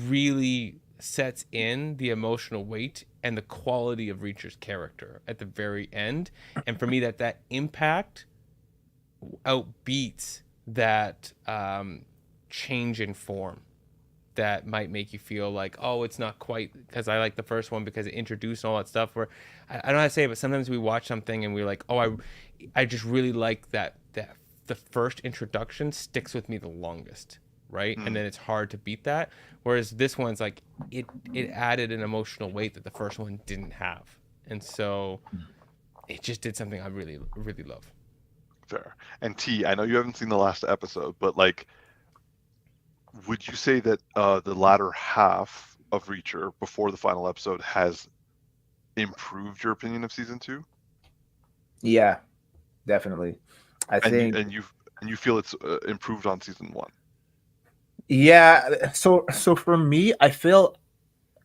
really sets in the emotional weight and the quality of Reacher's character at the very end. And for me, that impact outbeats that change in form that might make you feel like, oh, it's not quite, because I like the first one because it introduced all that stuff. Where I don't know how to say it, but sometimes we watch something and we're like, oh, I just really like that the first introduction sticks with me the longest, right? And then it's hard to beat that. Whereas this one's like it added an emotional weight that the first one didn't have, and so it just did something I really really love. Fair. And T, I know you haven't seen the last episode, but like, would you say that the latter half of Reacher before the final episode has improved your opinion of season 2? Yeah, definitely. I think, and you feel it's improved on season 1. yeah. So for me, I feel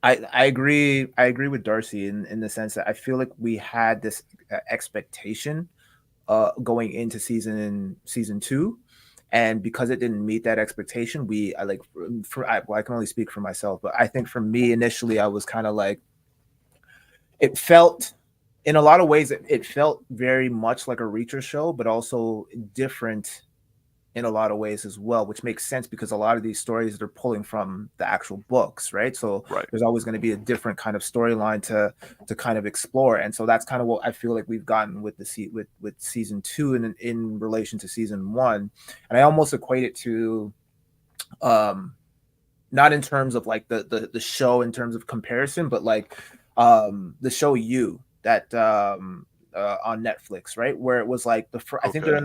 I agree. I agree with Darcy in the sense that I feel like we had this expectation going into season 2, and because it didn't meet that expectation, I can only speak for myself, but I think for me initially I was kind of like, it felt, in a lot of ways it felt very much like a Reacher show, but also different in a lot of ways as well, which makes sense because a lot of these stories they're pulling from the actual books, right? So Right. there's always going to be a different kind of storyline to kind of explore, and so that's kind of what I feel like we've gotten with with season 2 in relation to season 1, and I almost equate it to, not in terms of like the show in terms of comparison, but like the show You that on Netflix, right, where it was like I think they're in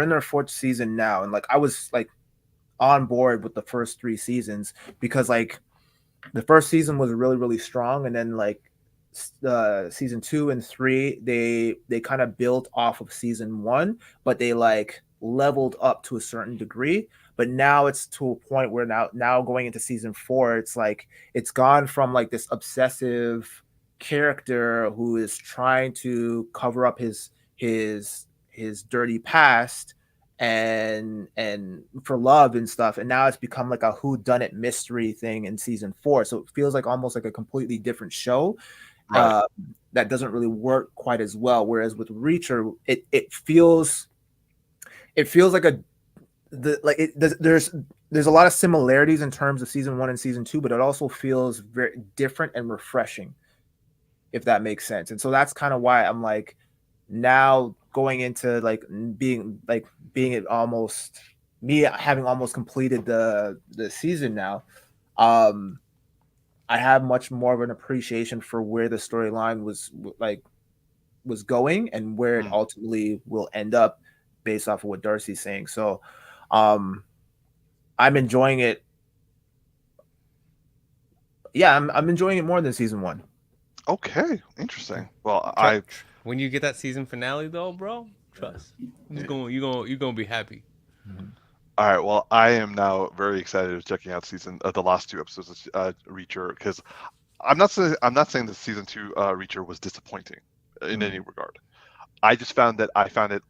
their fourth season now, and like I was like on board with the first 3 seasons because like the first season was really really strong, and then like season 2 and 3 they kind of built off of season 1, but they like leveled up to a certain degree. But now it's to a point where now going into season 4, it's like it's gone from like this obsessive character who is trying to cover up his dirty past and for love and stuff, and now it's become like a who done it mystery thing in season 4, so it feels like almost like a completely different show. Right. That doesn't really work quite as well, whereas with Reacher it feels like there's a lot of similarities in terms of season 1 and season 2, but it also feels very different and refreshing, if that makes sense. And so that's kind of why I'm like, now going into like being it almost, me having almost completed the season now, I have much more of an appreciation for where the storyline was going and where it ultimately will end up based off of what Darcy's saying. So I'm enjoying it. Yeah, I'm enjoying it more than season 1. Okay, interesting. Well, when you get that season finale though, bro, trust. You're gonna be happy. All right. Well, I am now very excited of checking out the last 2 episodes of Reacher, because I'm not saying that season 2 Reacher was disappointing in any regard. I just found it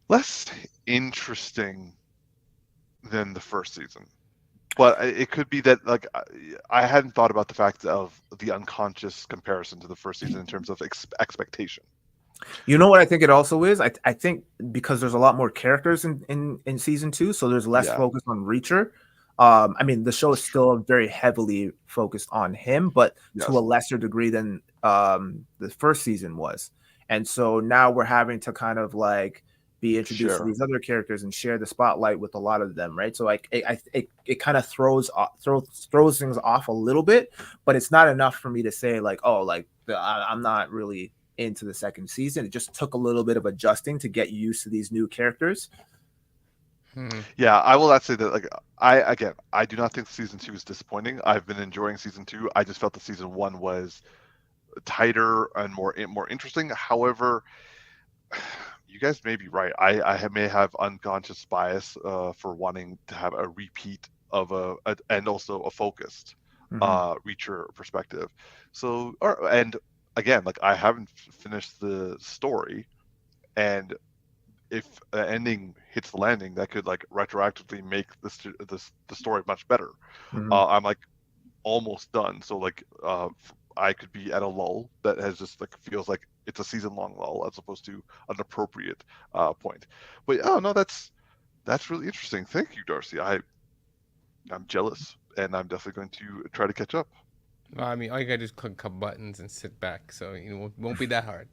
less interesting than the first season. But it could be that like I hadn't thought about the fact of the unconscious comparison to the first season in terms of expectation. You know what I think it also is? I think because there's a lot more characters in season 2, so there's less focus on Reacher. I mean, the show is still very heavily focused on him, but to a lesser degree than the first season was. And so now we're having to kind of like be introduced to these other characters and share the spotlight with a lot of them, right? So like it kind of throws things off a little bit, but it's not enough for me to say like, oh, like I'm not really into the second season. It just took a little bit of adjusting to get used to these new characters. Yeah, I will not say that. Like, I do not think season 2 is disappointing. I've been enjoying season 2. I just felt that season 1 was tighter and more interesting. However, you guys may be right. I may have unconscious bias for wanting to have a repeat of and also a focused Reacher perspective. So, and again, like I haven't finished the story, and if the ending hits the landing, that could like retroactively make the story much better. I'm like almost done, so like I could be at a lull that has just like feels like it's a season-long lull as opposed to an appropriate point. But oh no, that's really interesting. Thank you, Darcy. I'm jealous, and I'm definitely going to try to catch up. Well, I mean, all you gotta do is click a couple buttons and sit back, so it won't be that hard.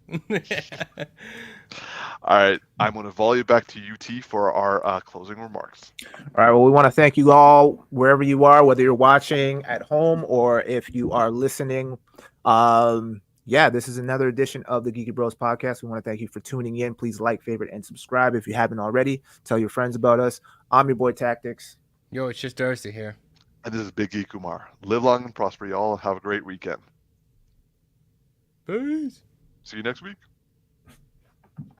All right, I'm going to volley it back to UT for our closing remarks. All right. Well, we want to thank you all wherever you are, whether you're watching at home or if you are listening. Yeah, this is another edition of the Geeky Bros Podcast. We want to thank you for tuning in. Please like, favorite, and subscribe if you haven't already. Tell your friends about us. I'm your boy Tactix. Yo, it's just Darcy here. And this is Big Geek Umar. Live long and prosper, y'all. Have a great weekend. Peace. See you next week.